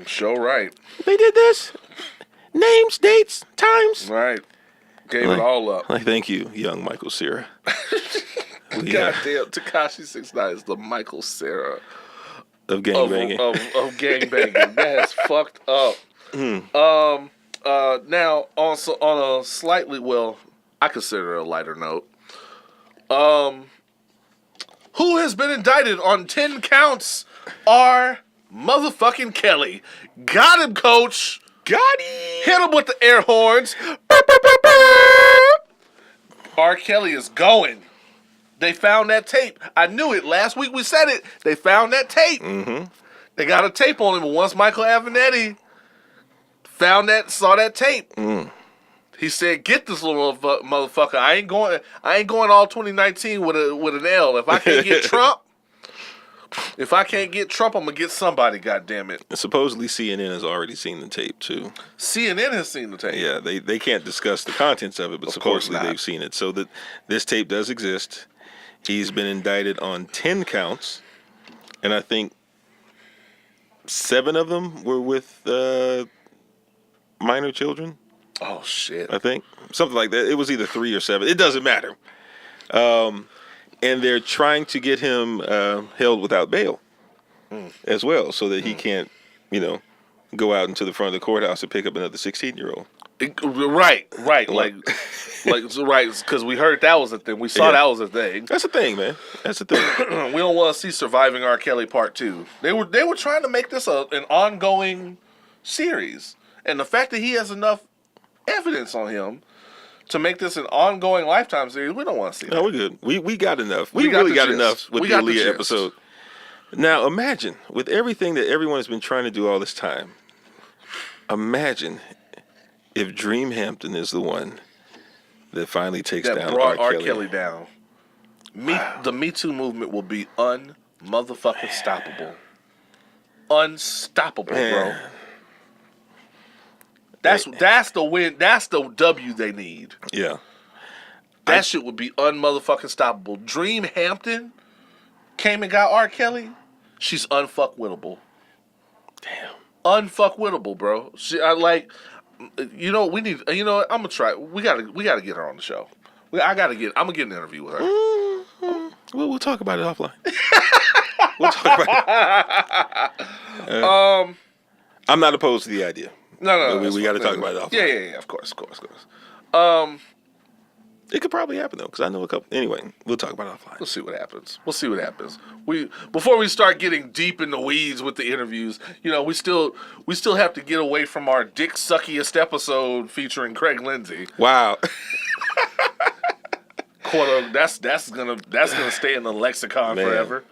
Show right. They did this. Names, dates, times. Right. Gave it all up. Like, thank you, young Michael Cera. Goddamn, Tekashi 6ix9ine is the Michael Cera of gangbanging. Of gangbanging. That's fucked up. Now on a slightly, well, I consider it a lighter note. Who has been indicted on 10 counts? R. motherfucking Kelly. Got him, coach. Got him. Hit him with the air horns. R. Kelly is going. They found that tape. I knew it. Last week we said it. They found that tape. Mm-hmm. They got a tape on him. But once Michael Avenatti saw that tape, he said, "Get this little motherfucker. I ain't going all 2019 with an L. If I can't get Trump, I'm gonna get somebody. Goddamn it!" And supposedly CNN has already seen the tape too. CNN has seen the tape. Yeah, they can't discuss the contents of it, but supposedly they've seen it. So that this tape does exist. He's been indicted on 10 counts, and I think 7 of them were with minor children. Oh shit! I think something like that. It was either 3 or 7. It doesn't matter. And they're trying to get him held without bail as well, so that he can't, go out into the front of the courthouse and pick up another 16-year-old. Right. Like, right, because we heard that was a thing. We saw that was a thing. That's a thing, man. That's a thing. We don't want to see Surviving R. Kelly Part 2. They were trying to make this an ongoing series, and the fact that he has enough evidence on him to make this an ongoing Lifetime series, we don't want to see that. No, we're good. We got enough. We really got enough with the Aaliyah episode. Now, imagine, with everything that everyone has been trying to do all this time, imagine if Dream Hampton is the one that finally takes down brought R. Kelly down. The Me Too movement will be un-motherfucking stoppable. Unstoppable, bro. That's the win. That's the W they need. Yeah. That shit would be un-motherfucking stoppable. Dream Hampton came and got R. Kelly. She's unfuckwittable. Damn. Unfuckwittable, bro. I'm gonna try. We gotta get her on the show. I'm gonna get an interview with her. We'll talk about it offline. We'll talk about it. I'm not opposed to the idea. No. We got to talk about it offline. Yeah. Of course. It could probably happen though, because I know a couple. Anyway, we'll talk about it offline. We'll see what happens. Before we start getting deep in the weeds with the interviews, we still have to get away from our dick suckiest episode featuring Craig Lindsay. Wow. That's gonna stay in the lexicon forever.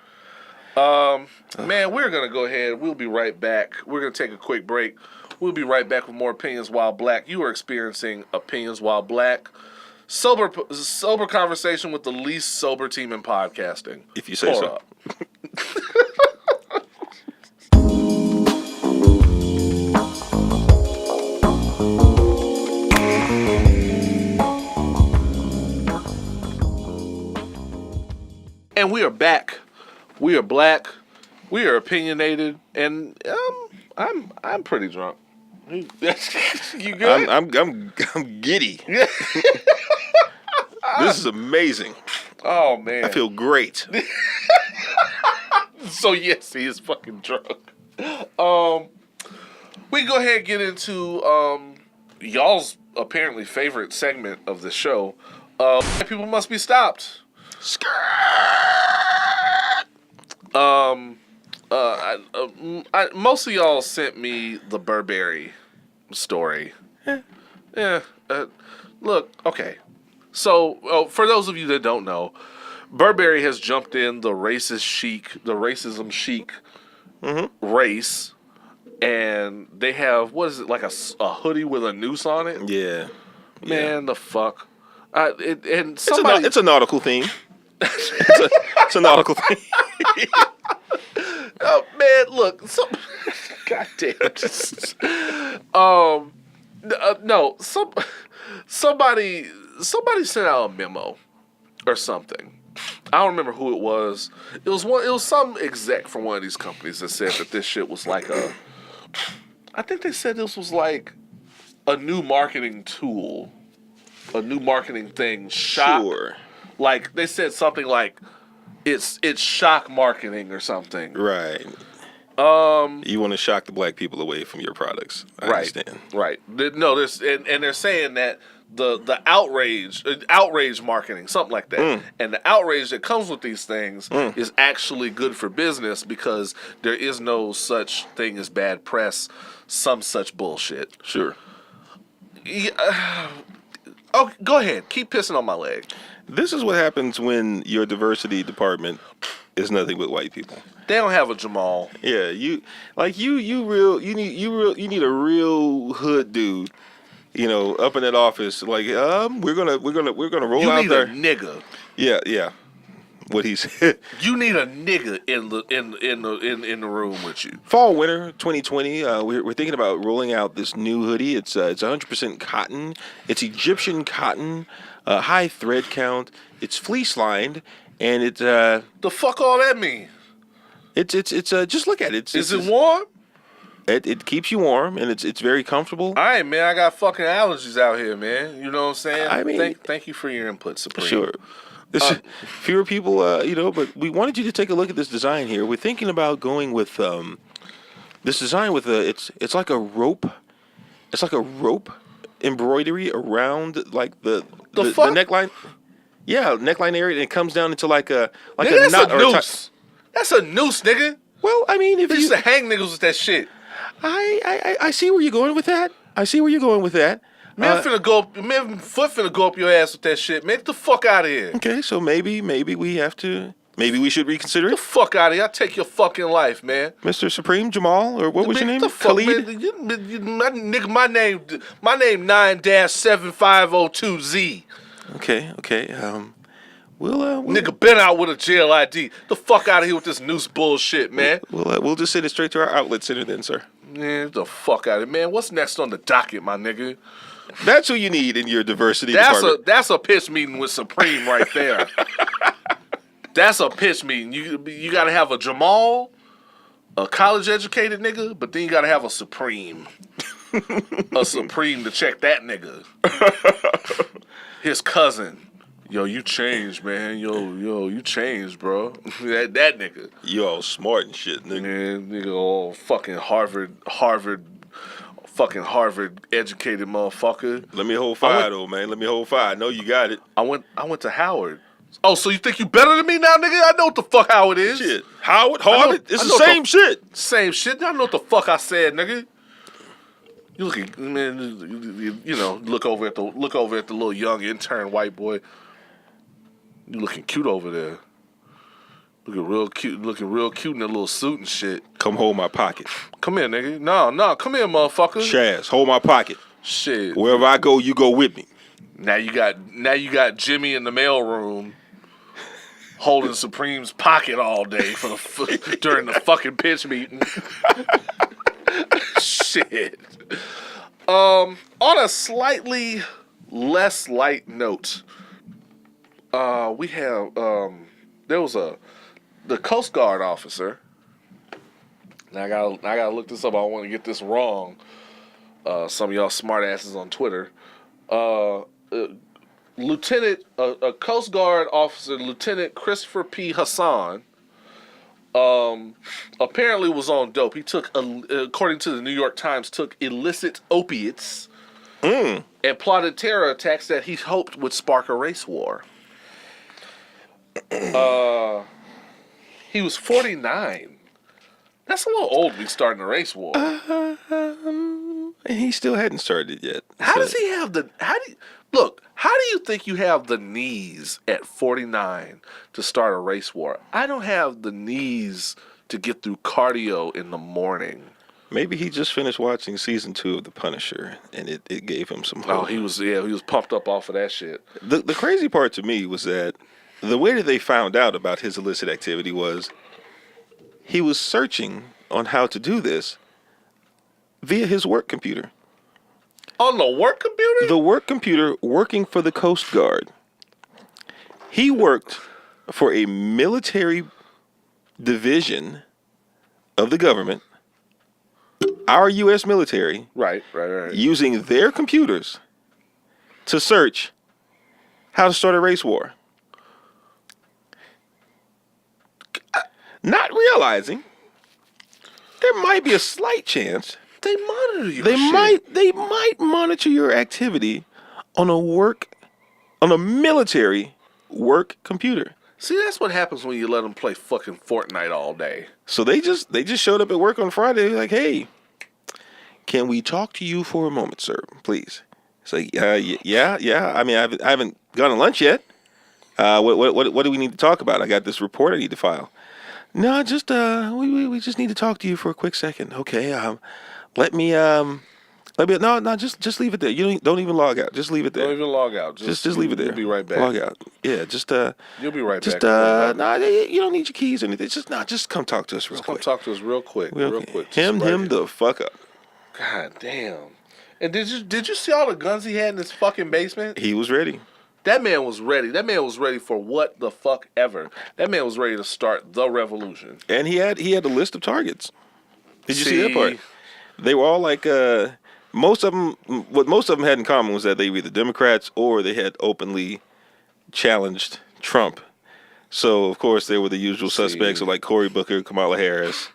Man, we're gonna go ahead. We'll be right back. We're gonna take a quick break. We'll be right back with more Opinions While Black. You are experiencing Opinions While Black. Sober conversation with the least sober team in podcasting. If you say so. And we are back. We are black. We are opinionated, and I'm pretty drunk. You good? I'm giddy. This is amazing. Oh man, I feel great. So yes, he is fucking drunk. We can go ahead and get into y'all's apparently favorite segment of the show. People must be stopped. Most of y'all sent me the Burberry story. Look, okay. So, for those of you that don't know, Burberry has jumped in the racism chic race, and they have, what is it, like a hoodie with a noose on it? Yeah. Man, the fuck. It's a nautical theme. it's a nautical theme. Oh man, look. God damn. No. Somebody sent out a memo or something. I don't remember who it was. It was some exec from one of these companies that said that this shit was like I think they said this was like a new marketing tool, a new marketing thing. Sure. Like they said something like it's shock marketing or something. Right. You want to shock the black people away from your products. I understand. Right. No, and they're saying that the outrage marketing, something like that. And the outrage that comes with these things is actually good for business because there is no such thing as bad press, some such bullshit. Sure. Yeah, oh, go ahead. Keep pissing on my leg. This is what happens when your diversity department is nothing but white people. They don't have a Jamal. Yeah, you need a real hood dude, up in that office. Like, we're gonna roll out there. You need a nigga. Yeah. What he said. You need a nigga in the room with you. Fall winter 2020. We're thinking about rolling out this new hoodie. It's 100% cotton. It's Egyptian cotton. High thread count. It's fleece lined, and it. The fuck all that mean? It's just look at it. Is it warm? It keeps you warm, and it's very comfortable. All right, man. I got fucking allergies out here, man. You know what I'm saying? I mean, thank you for your input, Supreme. Sure. Fewer people, but we wanted you to take a look at this design here. We're thinking about going with this design with it's like a rope. It's like a rope embroidery around like the neckline. Yeah, neckline area, and it comes down into like a nigga, knot or a noose. That's a noose, nigga. Well, I mean, if they used to hang niggas with that shit. I see where you're going with that. Man, foot finna go up your ass with that shit. Man, get the fuck out of here. Okay, so maybe we should reconsider it. Get the fuck out of here. I'll take your fucking life, man. Mr. Supreme Jamal, or what was your name? Khalid? Nigga, my name 9-7502Z. Okay. We'll nigga been out with a jail ID. The fuck out of here with this noose bullshit, man. We'll just send it straight to our outlet center then, sir. Man, get the fuck out of here, man. What's next on the docket, my nigga? That's who you need in your diversity department. That's a pitch meeting with Supreme right there. That's a pitch meeting. You got to have a Jamal, a college-educated nigga, but then you got to have a Supreme. A Supreme to check that nigga. His cousin. Yo, you changed, man. Yo, you changed, bro. that nigga. You all smart and shit, nigga. Man, nigga, all fucking Harvard educated motherfucker. Let me hold fire though, man. Let me hold fire. I know you got it. I went to Howard. Oh, so you think you better than me now, nigga? I know what the fuck Howard is. Shit. Howard, Harvard, it's the same shit. Same shit. I know what the fuck I said, nigga. You looking, man, look over at the little young intern white boy. You looking cute over there. Looking real cute in that little suit and shit. Come hold my pocket. Come here, nigga. No, come here, motherfucker. Chaz, hold my pocket. Shit. Wherever I go, you go with me. Now you got Jimmy in the mailroom holding Supreme's pocket all day during the fucking pitch meeting. Shit. On a slightly less light note, we have there was the Coast Guard officer. Now I gotta look this up. I don't want to get this wrong. Some of y'all smart asses on Twitter. A Coast Guard officer, Lieutenant Christopher P. Hassan, apparently was on dope. He took, according to the New York Times, took illicit opiates and plotted terror attacks that he hoped would spark a race war. He was 49. That's a little old to be starting a race war. And he still hadn't started yet. How does he have How do you think you have the knees at 49 to start a race war? I don't have the knees to get through cardio in the morning. Maybe he just finished watching season 2 of The Punisher, and it gave him some hope. Oh, he was pumped up off of that shit. The crazy part to me was that the way that they found out about his illicit activity was he was searching on how to do this via his work computer. On the work computer? The work computer working for the Coast Guard. He worked for a military division of the government, our U.S. military, Right. using their computers to search how to start a race war. Not realizing there might be a slight chance They monitor you. they might monitor your activity on a military work computer. See, that's what happens when you let them play fucking Fortnite all day. So they just showed up at work on Friday. They're like, "Hey, can we talk to you for a moment, sir? Please." It's like, yeah. I mean, I haven't gone to lunch yet. What do we need to talk about? I got this report I need to file. No, just we just need to talk to you for a quick second. Okay, let me just leave it there. You don't even log out. Just leave it there. Don't even log out. Just leave it there. You'll be right back. Log out. Yeah, just You'll be right just back. you don't need your keys or anything. Just come talk to us real quick. Come talk to us real quick. Real quick. Him Right the fuck up. God damn. And did you see all the guns he had in his fucking basement? He was ready. That man was ready. That man was ready for what the fuck ever. That man was ready to start the revolution. And he had a list of targets. Did you see that part? They were all like most of them. What most of them had in common was that they were either Democrats or they had openly challenged Trump. So of course there were the usual suspects of like Cory Booker, Kamala Harris,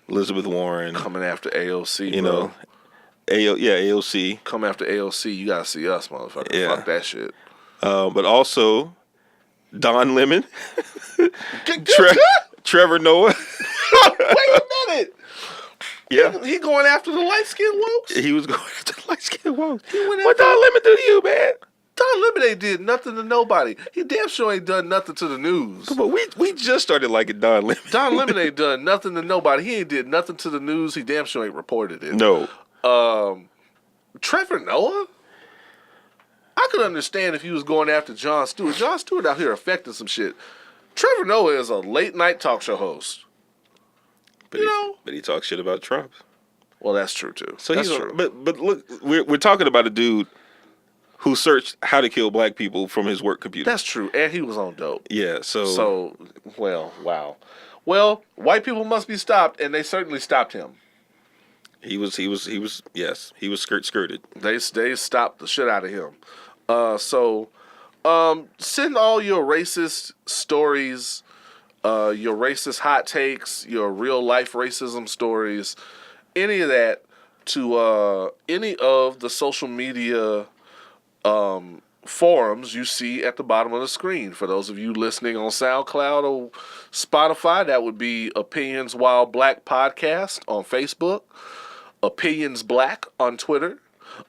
Elizabeth Warren, coming after AOC. You know, AOC. Come after AOC. You gotta see us, motherfucker. Yeah. Fuck that shit. But also Don Lemon, Trevor Noah. Wait a minute. Yeah, he going after the light skinned wokes. He was going after the light skinned wokes. What Don Lemon do to you, man? Don Lemon ain't did nothing to nobody. He damn sure ain't done nothing to the news. Come on, we just started liking Don Lemon. Don Lemon ain't done nothing to nobody. He ain't did nothing to the news. He damn sure ain't reported it. No. Trevor Noah? I could understand if he was going after Jon Stewart. Jon Stewart out here affecting some shit. Trevor Noah is a late night talk show host. But he talks shit about Trump. Well, that's true too. So that's true. true. But look, we're talking about a dude who searched how to kill black people from his work computer. That's true, and he was on dope. Yeah. So wow. Well, white people must be stopped, and they certainly stopped him. He was skirted. They stopped the shit out of him. Send all your racist stories, your racist hot takes, your real life racism stories, any of that to any of the social media forums you see at the bottom of the screen. For those of you listening on SoundCloud or Spotify, that would be Opinions While Black Podcast on Facebook, Opinions Black on Twitter,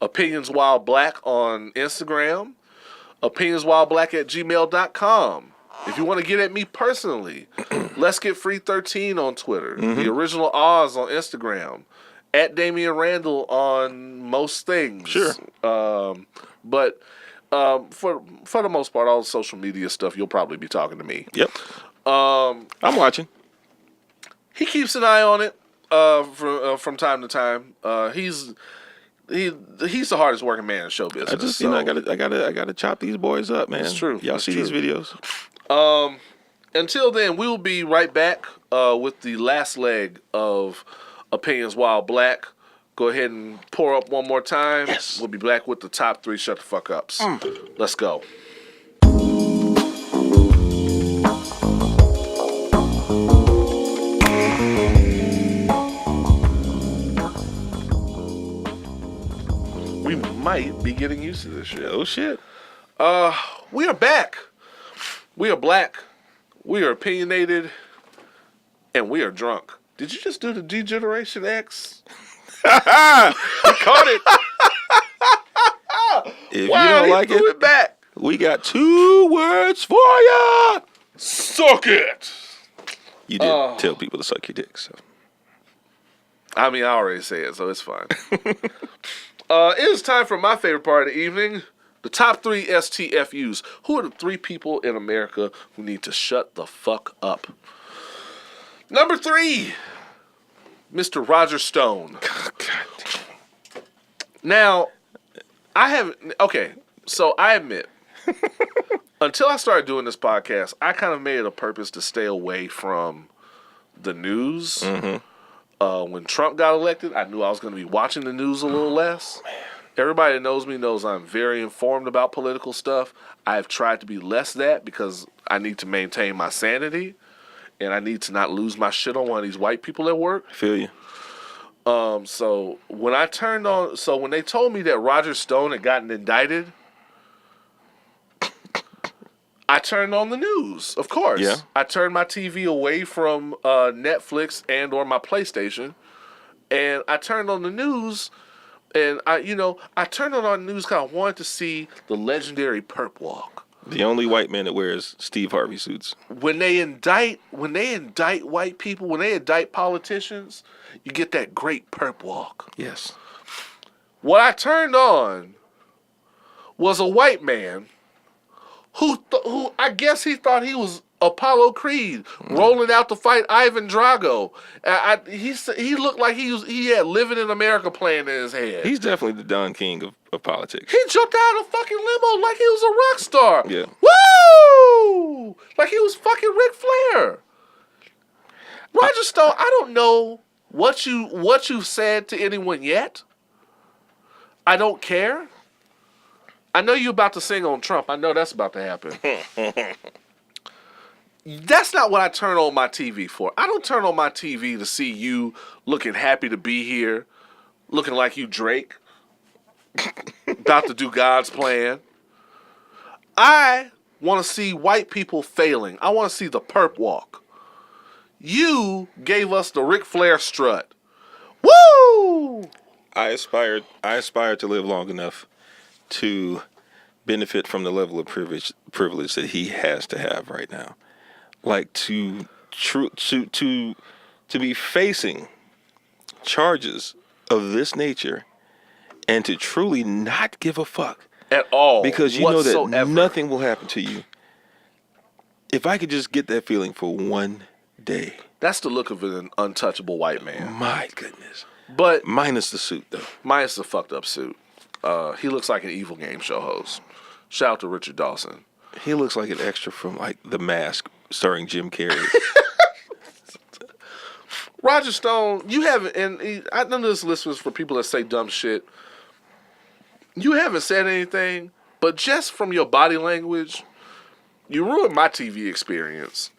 Opinions While Black on Instagram, opinionswhileblack@gmail.com. If you want to get at me personally, Let's Get Free 13 on Twitter, The Original Oz on Instagram, at Damian Randle on most things. Sure. But for the most part, all the social media stuff, you'll probably be talking to me. Yep. I'm watching. He keeps an eye on it from time to time. He's the hardest working man in show business. I gotta chop these boys up, man. It's true. Y'all see these videos. Until then, we'll be right back with the last leg of Opinions While Black. Go ahead and pour up one more time. Yes. We'll be back with the top 3 shut the fuck ups. Let's go. We might be getting used to this shit. Oh shit. We are back. We are black. We are opinionated. And we are drunk. Did you just do the Degeneration X? I caught it. If wow, you don't like threw it, it back. We got 2 words for ya. Suck it. You did tell people to suck your dick, so. I mean, I already said it, so it's fine. It is time for my favorite part of the evening. The top 3 STFUs. Who are the 3 people in America who need to shut the fuck up? Number 3, Mr. Roger Stone. Now, so I admit, until I started doing this podcast, I kind of made it a purpose to stay away from the news. Mm-hmm. When Trump got elected, I knew I was going to be watching the news a little less. Everybody that knows me knows I'm very informed about political stuff. I've tried to be less that because I need to maintain my sanity, and I need to not lose my shit on one of these white people at work. I feel you. So when when they told me that Roger Stone had gotten indicted, I turned on the news, of course. Yeah. I turned my TV away from Netflix and or my PlayStation, and I turned on the news. And I turned on the news because I wanted to see the legendary perp walk. The only white man that wears Steve Harvey suits. When they indict white people, when they indict politicians, you get that great perp walk. Yes. What I turned on was a white man who I guess he thought he was Apollo Creed rolling out to fight Ivan Drago. He looked like he had Living in America playing in his head. He's definitely the Don King of politics. He jumped out of a fucking limo like he was a rock star. Yeah. Woo! Like he was fucking Ric Flair. Roger Stone, I don't know what you've said to anyone yet. I don't care. I know you're about to sing on Trump. I know that's about to happen. That's not what I turn on my TV for. I don't turn on my TV to see you looking happy to be here, looking like you Drake, about to do God's plan. I want to see white people failing. I want to see the perp walk. You gave us the Ric Flair strut. Woo! I aspire to live long enough to benefit from the level of privilege that he has to have right now. Like to be facing charges of this nature and to truly not give a fuck at all, because you whatsoever. know that nothing will happen to you. If I could just get that feeling for one day. That's the look of an untouchable white man. My goodness. But minus the suit, though. Minus the fucked up suit. He looks like an evil game show host. Shout out to Richard Dawson. He looks like an extra from like The Mask starring Jim Carrey. Roger Stone, you haven't, and I know this list was for people that say dumb shit. You haven't said anything, but just from your body language, you ruined my TV experience.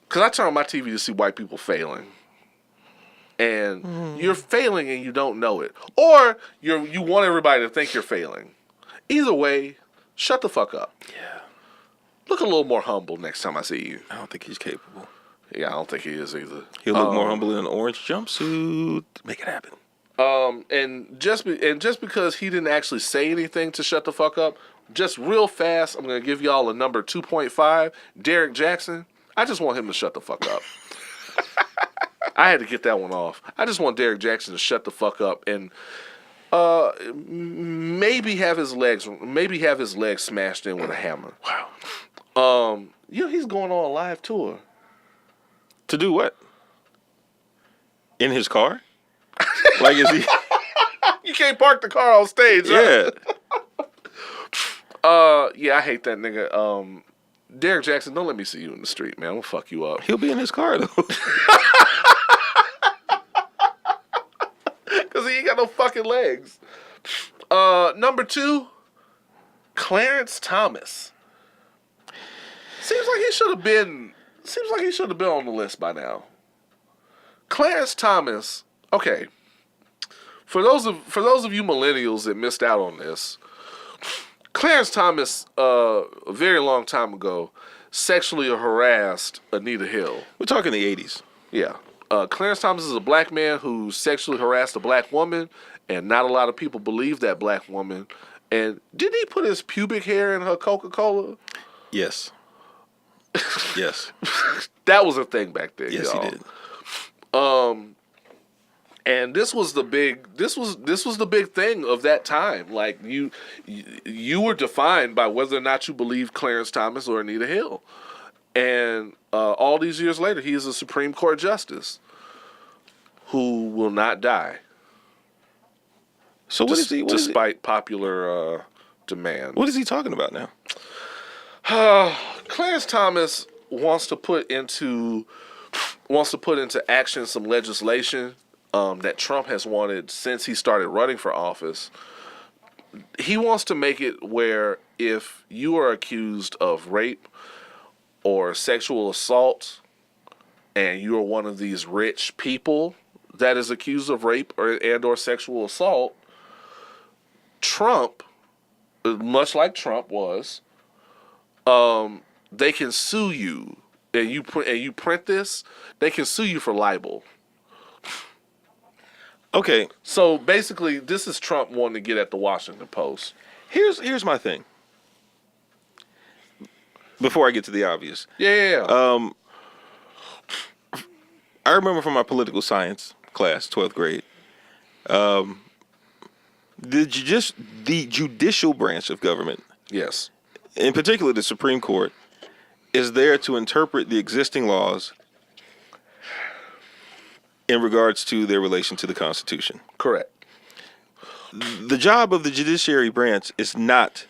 Because I turn on my TV to see white people failing. And you're failing and you don't know it. Or you want everybody to think you're failing. Either way, shut the fuck up. Yeah. Look a little more humble next time I see you. I don't think he's capable. Yeah, I don't think he is either. He'll look more humble in an orange jumpsuit. Make it happen. And just because he didn't actually say anything to shut the fuck up, just real fast, I'm going to give y'all a number 2.5. Derek Jackson. I just want him to shut the fuck up. I had to get that one off. I just want Derek Jackson to shut the fuck up and maybe have his legs smashed in with a hammer. Wow. He's going on a live tour. To do what? In his car? Like, is he? You can't park the car on stage. Yeah. Yeah, I hate that nigga. Derek Jackson, don't let me see you in the street, man. I'm gonna fuck you up. He'll be in his car though. Cause he ain't got no fucking legs. Number 2, Clarence Thomas. Seems like he should have been on the list by now. Clarence Thomas. Okay. For those of you millennials that missed out on this, Clarence Thomas, a very long time ago, sexually harassed Anita Hill. We're talking the 80s. Yeah. Clarence Thomas is a black man who sexually harassed a black woman, and not a lot of people believe that black woman. And did he put his pubic hair in her Coca-Cola? Yes. Yes. That was a thing back then. Yes, y'all. he did. And this was the big thing of that time. Like you were defined by whether or not you believed Clarence Thomas or Anita Hill. And all these years later, he is a Supreme Court justice who will not die. So what is he? Despite popular demand. What is he talking about now? Clarence Thomas wants to put into action some legislation that Trump has wanted since he started running for office. He wants to make it where if you are accused of rape or sexual assault and you are one of these rich people that is accused of rape or sexual assault, Trump, much like Trump was, they can sue you, and you print this, they can sue you for libel. Okay. So basically, this is Trump wanting to get at the Washington Post. Here's my thing. Before I get to the obvious. Yeah. I remember from my political science class, 12th grade, the judicial branch of government, Yes. in particular the Supreme Court, is there to interpret the existing laws in regards to their relation to the Constitution. Correct. The job of the judiciary branch is not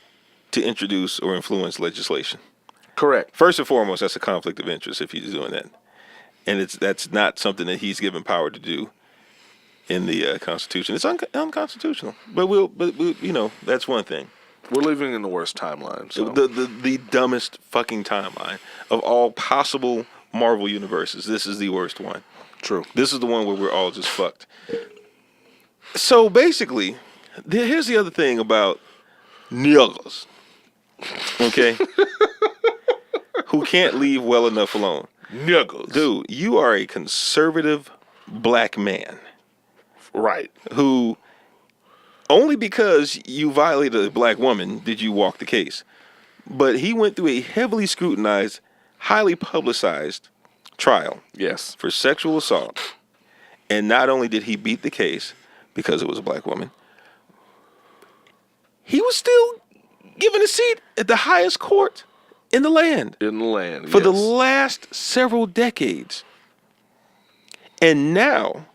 to introduce or influence legislation. Correct. First and foremost, that's a conflict of interest if he's doing that. And that's not something that he's given power to do in the Constitution. It's unconstitutional. But that's one thing. We're living in the worst timeline. So. The dumbest fucking timeline of all possible Marvel universes. This is the worst one. True. This is the one where we're all just fucked. So basically, here's the other thing about niggas, okay, who can't leave well enough alone. Niggas. Dude, you are a conservative black man. Right. Who, only because you violated a black woman did you walk the case. But he went through a heavily scrutinized, highly publicized trial. Yes. For sexual assault. And not only did he beat the case because it was a black woman, he was still given a seat at the highest court in the land. For the last several decades. And now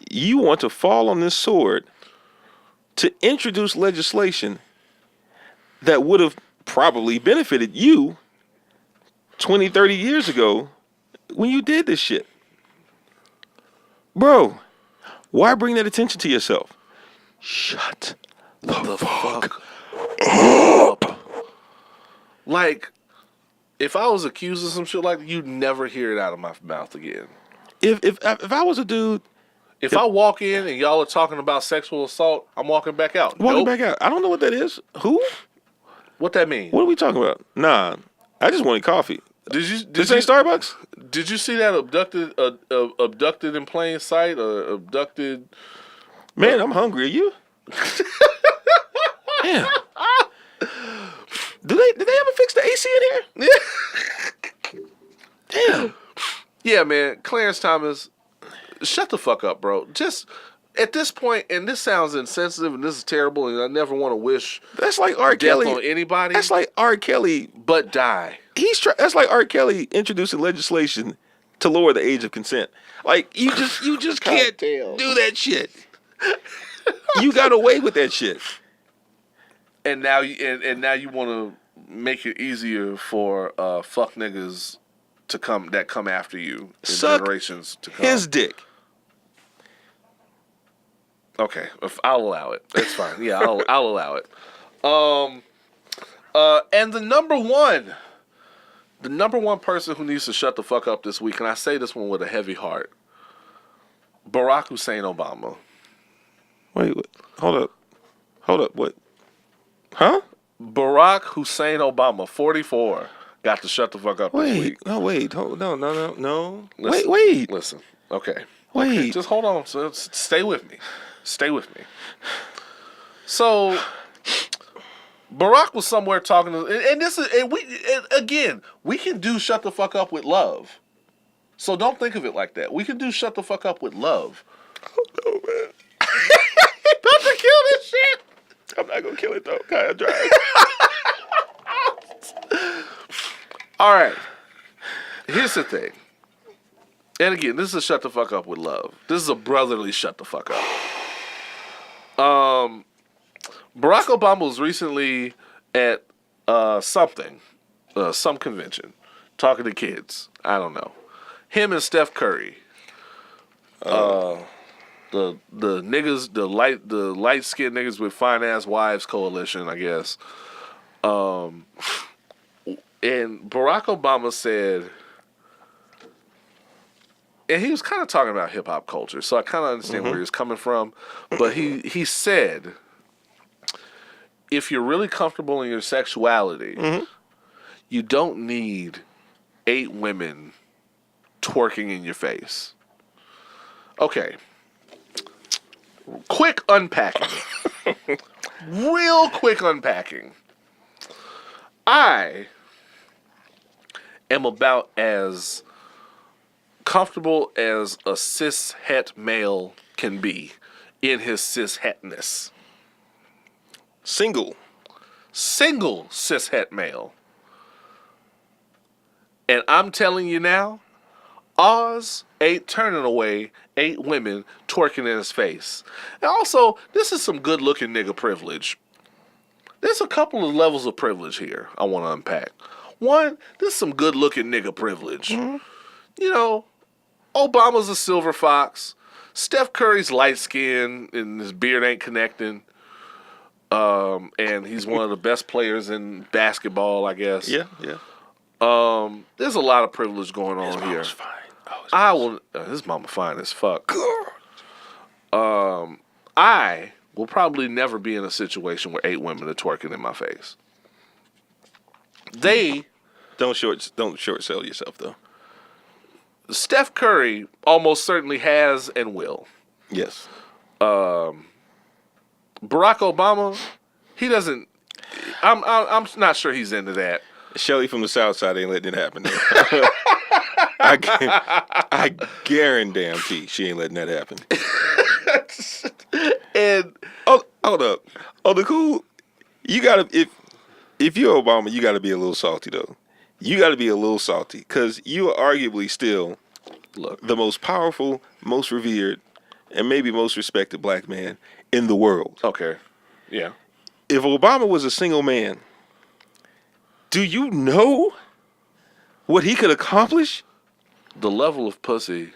you want to fall on this sword to introduce legislation that would have probably benefited you 20, 30 years ago when you did this shit. Bro, why bring that attention to yourself? Shut the fuck up. Like, if I was accused of some shit like that, you'd never hear it out of my mouth again. If I was a dude... If I walk in and y'all are talking about sexual assault, I'm walking back out. Back out. I don't know what that is. Who? What that mean? What are we talking about? Nah, I just wanted coffee. This ain't Starbucks? Did you see that abducted in plain sight or abducted? Man, I'm hungry. Are you? Damn. Did they ever fix the AC in here? Damn. Yeah, man. Clarence Thomas, shut the fuck up, bro. Just at this point, and this sounds insensitive, and this is terrible, and I never want to wish that's like R. Kelly on anybody. That's like R. Kelly, but die. That's like R. Kelly introducing legislation to lower the age of consent. Like you just can't do that shit. You got away with that shit. And now you want to make it easier for fuck niggas to come after you in generations to come. His dick. Okay, I'll allow it. That's fine. Yeah, I'll allow it. And the number one person who needs to shut the fuck up this week, and I say this one with a heavy heart, Barack Hussein Obama. Wait, hold up, what? Huh? Barack Hussein Obama, 44, got to shut the fuck up this week. No. Wait. Listen, okay. Wait. Okay, just hold on. So stay with me. So Barack was somewhere talking to, and this is, and again, we can do shut the fuck up with love. So don't think of it like that. We can do shut the fuck up with love. Oh no, man. About to kill this shit. I'm not gonna kill it though. Kind of dry. All right. Here's the thing. And again, this is a shut the fuck up with love. This is a brotherly shut the fuck up. Barack Obama was recently at some convention, talking to kids. I don't know. Him and Steph Curry. The niggas, the light skinned niggas with fine ass wives coalition, I guess. And Barack Obama said, and he was kind of talking about hip hop culture, so I kind of understand where he was coming from. But he said, if you're really comfortable in your sexuality, you don't need 8 women twerking in your face. Okay. Quick unpacking. Real quick unpacking. I am about as comfortable as a cis-het male can be in his cis-hetness. Single cis-het male. And I'm telling you now, Oz ain't turning away 8 women twerking in his face. And also, this is some good-looking nigga privilege. There's a couple of levels of privilege here I want to unpack. One, this is some good-looking nigga privilege. You know, Obama's a silver fox. Steph Curry's light-skinned and his beard ain't connecting. And he's one of the best players in basketball, I guess. Yeah. There's a lot of privilege going on here. His mama's fine. His mama fine as fuck. I will probably never be in a situation where 8 women are twerking in my face. Don't short sell yourself though. Steph Curry almost certainly has and will. Yes. Barack Obama, he doesn't. I'm not sure he's into that. Shelly from the South Side ain't letting it happen. I guarantee she ain't letting that happen. And hold up. The cool. You gotta if you're Obama, you gotta be a little salty though. You gotta be a little salty because you are arguably still the most powerful, most revered, and maybe most respected black man in the world. Okay. Yeah. If Obama was a single man, do you know what he could accomplish? The level of pussy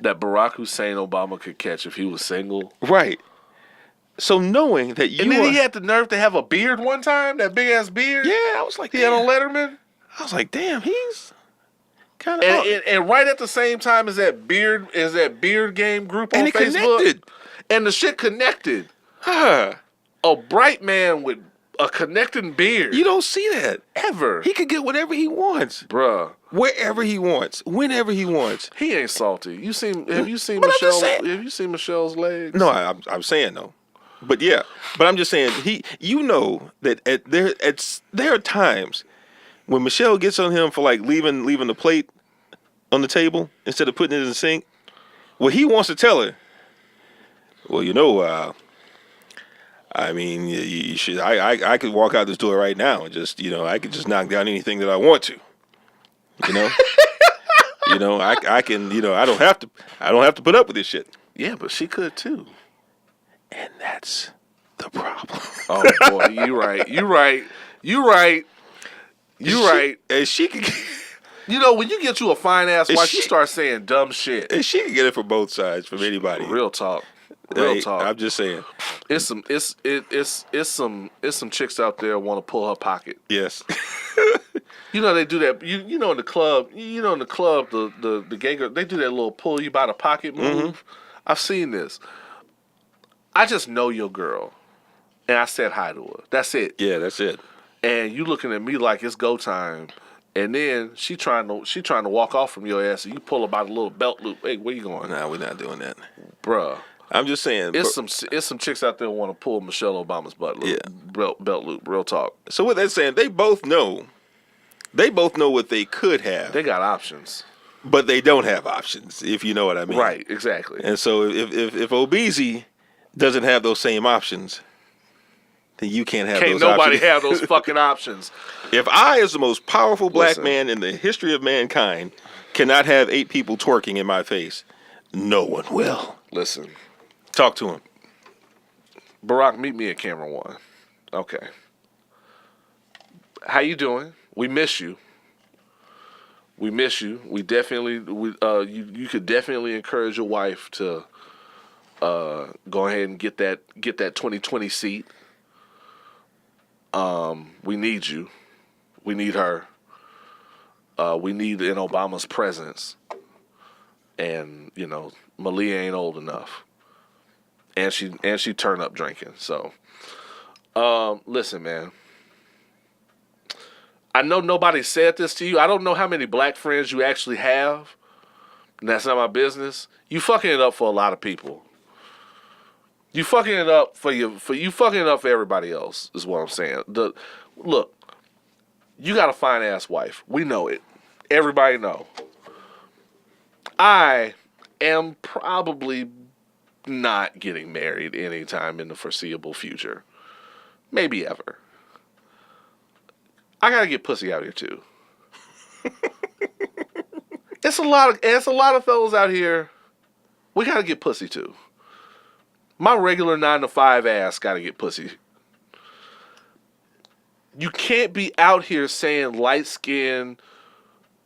that Barack Hussein Obama could catch if he was single. Right. So knowing that you and then he had the nerve to have a beard one time, that big ass beard. Yeah, I was like, he had on Letterman. I was like, damn, he's kind of. And right at the same time as that beard game group on Facebook, connected. And the shit connected. A bright man with a connecting beard. You don't see that ever. He could get whatever he wants, bruh. Wherever he wants, whenever he wants. He ain't salty. Have you seen Michelle? Have you seen Michelle's legs? No, I'm saying no. But yeah, but I'm just saying you know that there are times when Michelle gets on him for like leaving the plate on the table instead of putting it in the sink. Well, he wants to tell her. Well, you know, I mean, you should. I could walk out this door right now and just, I could just knock down anything that I want to. I can. I don't have to put up with this shit. Yeah, but she could too. And that's the problem. Oh boy, you right. And she could. When you get you a fine ass wife, you start saying dumb shit. And she can get it from both sides, from anybody. Real talk. I'm just saying. It's some chicks out there want to pull her pocket. Yes. They do that. In the club. The gay girl, they do that little pull you by the pocket move. Mm-hmm. I've seen this. I just know your girl, and I said hi to her. That's it. Yeah, that's it. And you looking at me like it's go time, and then she trying to walk off from your ass, and you pull her by the little belt loop. Hey, where you going? Nah, we're not doing that, bruh. I'm just saying. It's some chicks out there who want to pull Michelle Obama's butt loop, belt loop. Real talk. So what they're saying, they both know what they could have. They got options, but they don't have options. If you know what I mean. Right. Exactly. And so if Obeezy doesn't have those same options, then you can't have those options. Can't nobody have those fucking options. If I, as the most powerful black man in the history of mankind, cannot have 8 people twerking in my face, no one will. Listen. Talk to him. Barack, meet me at camera 1. Okay. How you doing? We miss you. We miss you. We definitely, you could definitely encourage your wife to go ahead and get that 2020 seat. We need you. We need her. We need in Obama's presence. And, you know, Malia ain't old enough. And she turned up drinking. So, listen, man. I know nobody said this to you. I don't know how many black friends you actually have. And that's not my business. You fucking it up for a lot of people. You fucking it up for you fucking it up for everybody else, is what I'm saying. Look, you got a fine ass wife. We know it. Everybody know. I am probably not getting married anytime in the foreseeable future. Maybe ever. I gotta get pussy out here too. It's a lot of fellas out here. We gotta get pussy too. My regular 9-to-5 ass gotta get pussy. You can't be out here saying light skinned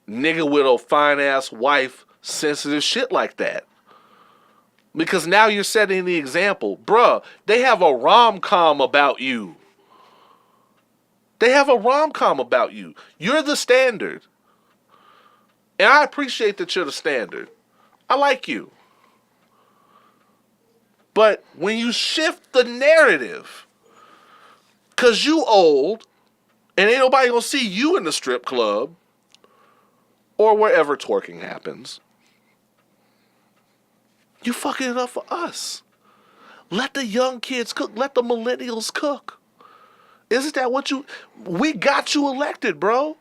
nigga with a fine ass wife sensitive shit like that. Because now you're setting the example. Bruh, they have a rom-com about you. They have a rom-com about you. You're the standard. And I appreciate that you're the standard. I like you. But when you shift the narrative, because you old, and ain't nobody gonna see you in the strip club, or wherever twerking happens, you fucking it up for us. Let the young kids cook. Let the millennials cook. Isn't that what we got you elected, bro?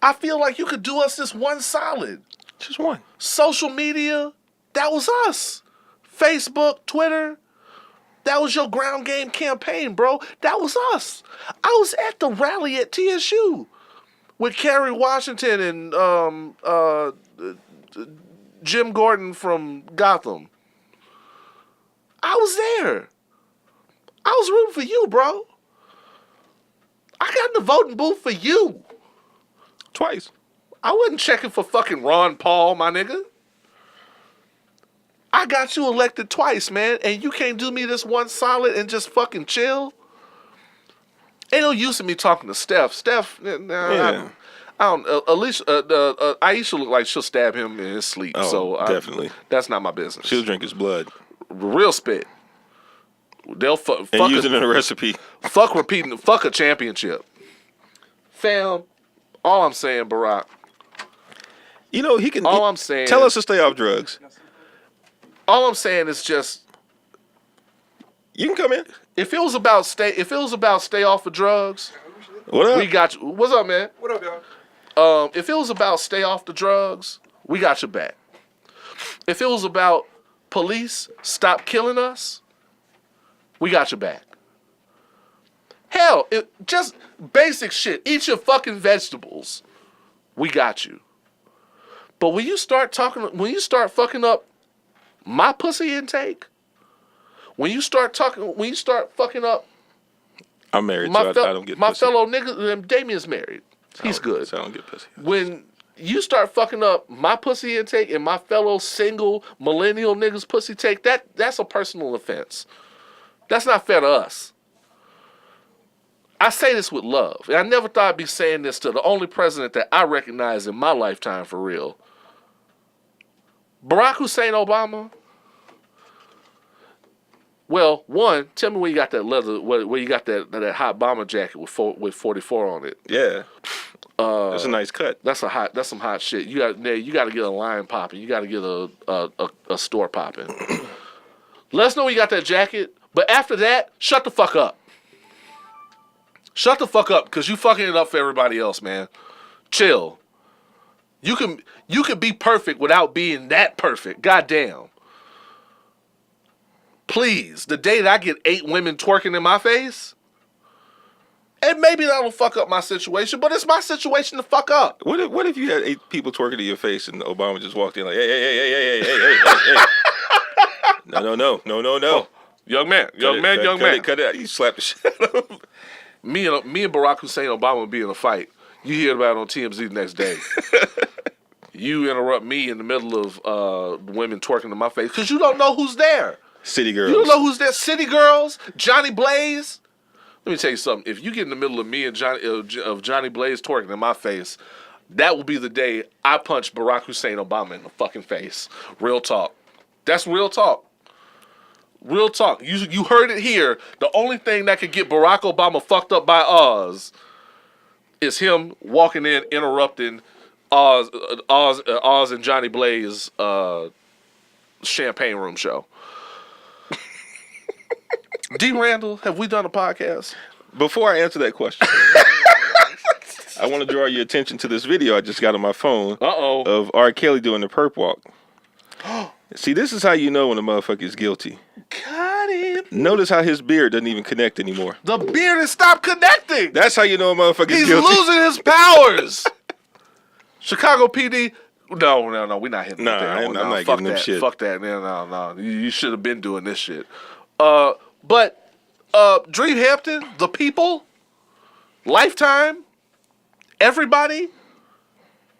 I feel like you could do us this one solid. Just one. Social media, that was us. Facebook, Twitter, that was your ground game campaign, bro. That was us. I was at the rally at TSU with Kerry Washington and Jim Gordon from Gotham. I was there. I was rooting for you, bro. I got in the voting booth for you. Twice. I wasn't checking for fucking Ron Paul, my nigga. I got you elected twice, man, and you can't do me this one solid and just fucking chill? Ain't no use in me talking to Steph. Steph, I don't. Alicia, Aisha look like she'll stab him in his sleep. Oh, so definitely. That's not my business. She'll drink his blood. Real spit. They'll fuck and use it in a recipe. Fuck repeating. Fuck a championship. Fam, all I'm saying, Barack. You know he can. All I'm saying. Tell us to stay off drugs. All I'm saying is just. You can come in. If it was about stay off of drugs. What up? We got you. What's up, man? What up, y'all? If it was about stay off the drugs, we got your back. If it was about police stop killing us, we got your back. Hell, just basic shit. Eat your fucking vegetables. We got you. But when you start fucking up my pussy intake, when you start fucking up. I'm married, so I don't get pussy. My fellow nigga, Damien's married. He's good. So I don't get pussy. When you start fucking up my pussy intake and my fellow single millennial niggas pussy take, that's a personal offense. That's not fair to us. I say this with love. And I never thought I'd be saying this to the only president that I recognize in my lifetime for real. Barack Hussein Obama. Well, one, tell me where you got that leather, where you got that hot bomber jacket with 44 on it. Yeah, that's a nice cut. That's some hot shit. You got to get a line popping. You got to get a store popping. Let us know you got that jacket. But after that, shut the fuck up. Shut the fuck up, because you fucking it up for everybody else, man. Chill. You can be perfect without being that perfect. Goddamn. Please, the day that I get 8 women twerking in my face, and maybe that'll fuck up my situation, but it's my situation to fuck up. What if you had 8 people twerking in your face and Obama just walked in like, hey. No. Oh, young man. Cut it out. You slap the shit out of him. Me and Barack Hussein Obama would be in a fight. You hear about it on TMZ the next day. You interrupt me in the middle of women twerking in my face because you don't know who's there. City girls. You don't know who's there. City girls, Johnny Blaze. Let me tell you something. If you get in the middle of me and Johnny Blaze twerking in my face, that will be the day I punch Barack Hussein Obama in the fucking face. Real talk. That's real talk. Real talk. You heard it here. The only thing that could get Barack Obama fucked up by Oz is him walking in, interrupting Oz and Johnny Blaze champagne room show. D. Randle, have we done a podcast? Before I answer that question, I want to draw your attention to this video I just got on my phone of R. Kelly doing the perp walk. See, this is how you know when a motherfucker is guilty. Got him. Notice how his beard doesn't even connect anymore. The beard has stopped connecting. That's how you know a motherfucker is guilty. He's losing his powers. Chicago PD. No, we're not hitting that. I'm not giving them shit. Fuck that. No. You should have been doing this shit. But Dreamhampton, the people, Lifetime, everybody,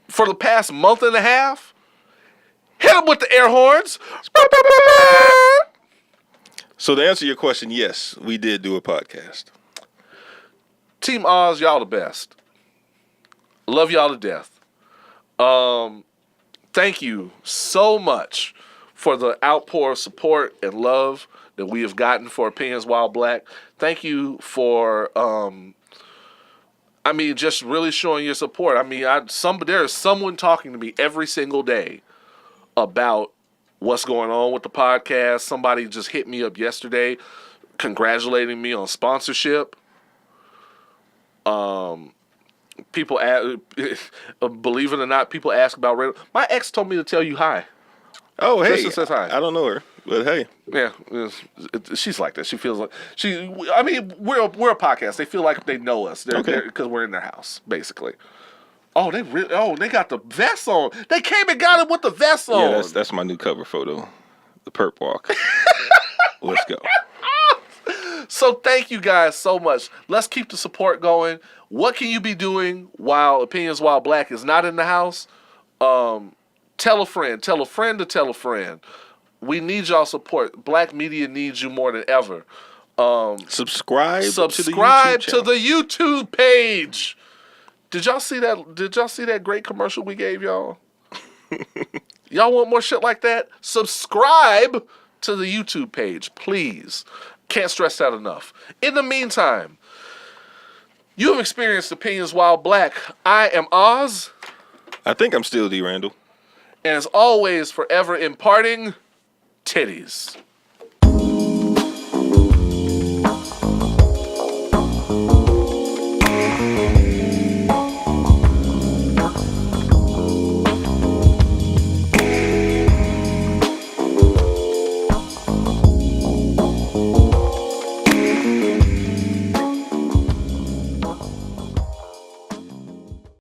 for the past month and a half, hit them with the air horns. So to answer your question, yes, we did do a podcast. Team Oz, y'all the best. Love y'all to death. Thank you so much for the outpour of support and love that we have gotten for Opinions While Black. Thank you for, just really showing your support. There is someone talking to me every single day about what's going on with the podcast. Somebody just hit me up yesterday congratulating me on sponsorship. People believe it or not, people ask about Randle. My ex told me to tell you hi. Oh, hey. Tristan says hi. I don't know her, but hey. Yeah, she's like that. She feels like we're a podcast. They feel like they know us. They're because we're in their house, basically. Oh, they got the vest on. They came and got it with the vest on. Yeah, that's my new cover photo. The perp walk. Let's go. So thank you guys so much. Let's keep the support going. What can you be doing while Opinions While Black is not in the house? Tell a friend. Tell a friend to tell a friend. We need y'all support. Black media needs you more than ever. Subscribe to the YouTube page. Did y'all see that great commercial we gave y'all? Y'all want more shit like that? Subscribe to the YouTube page, please. Can't stress that enough. In the meantime, you have experienced Opinions While Black. I am Oz. I think I'm still D. Randle. And as always, forever imparting titties.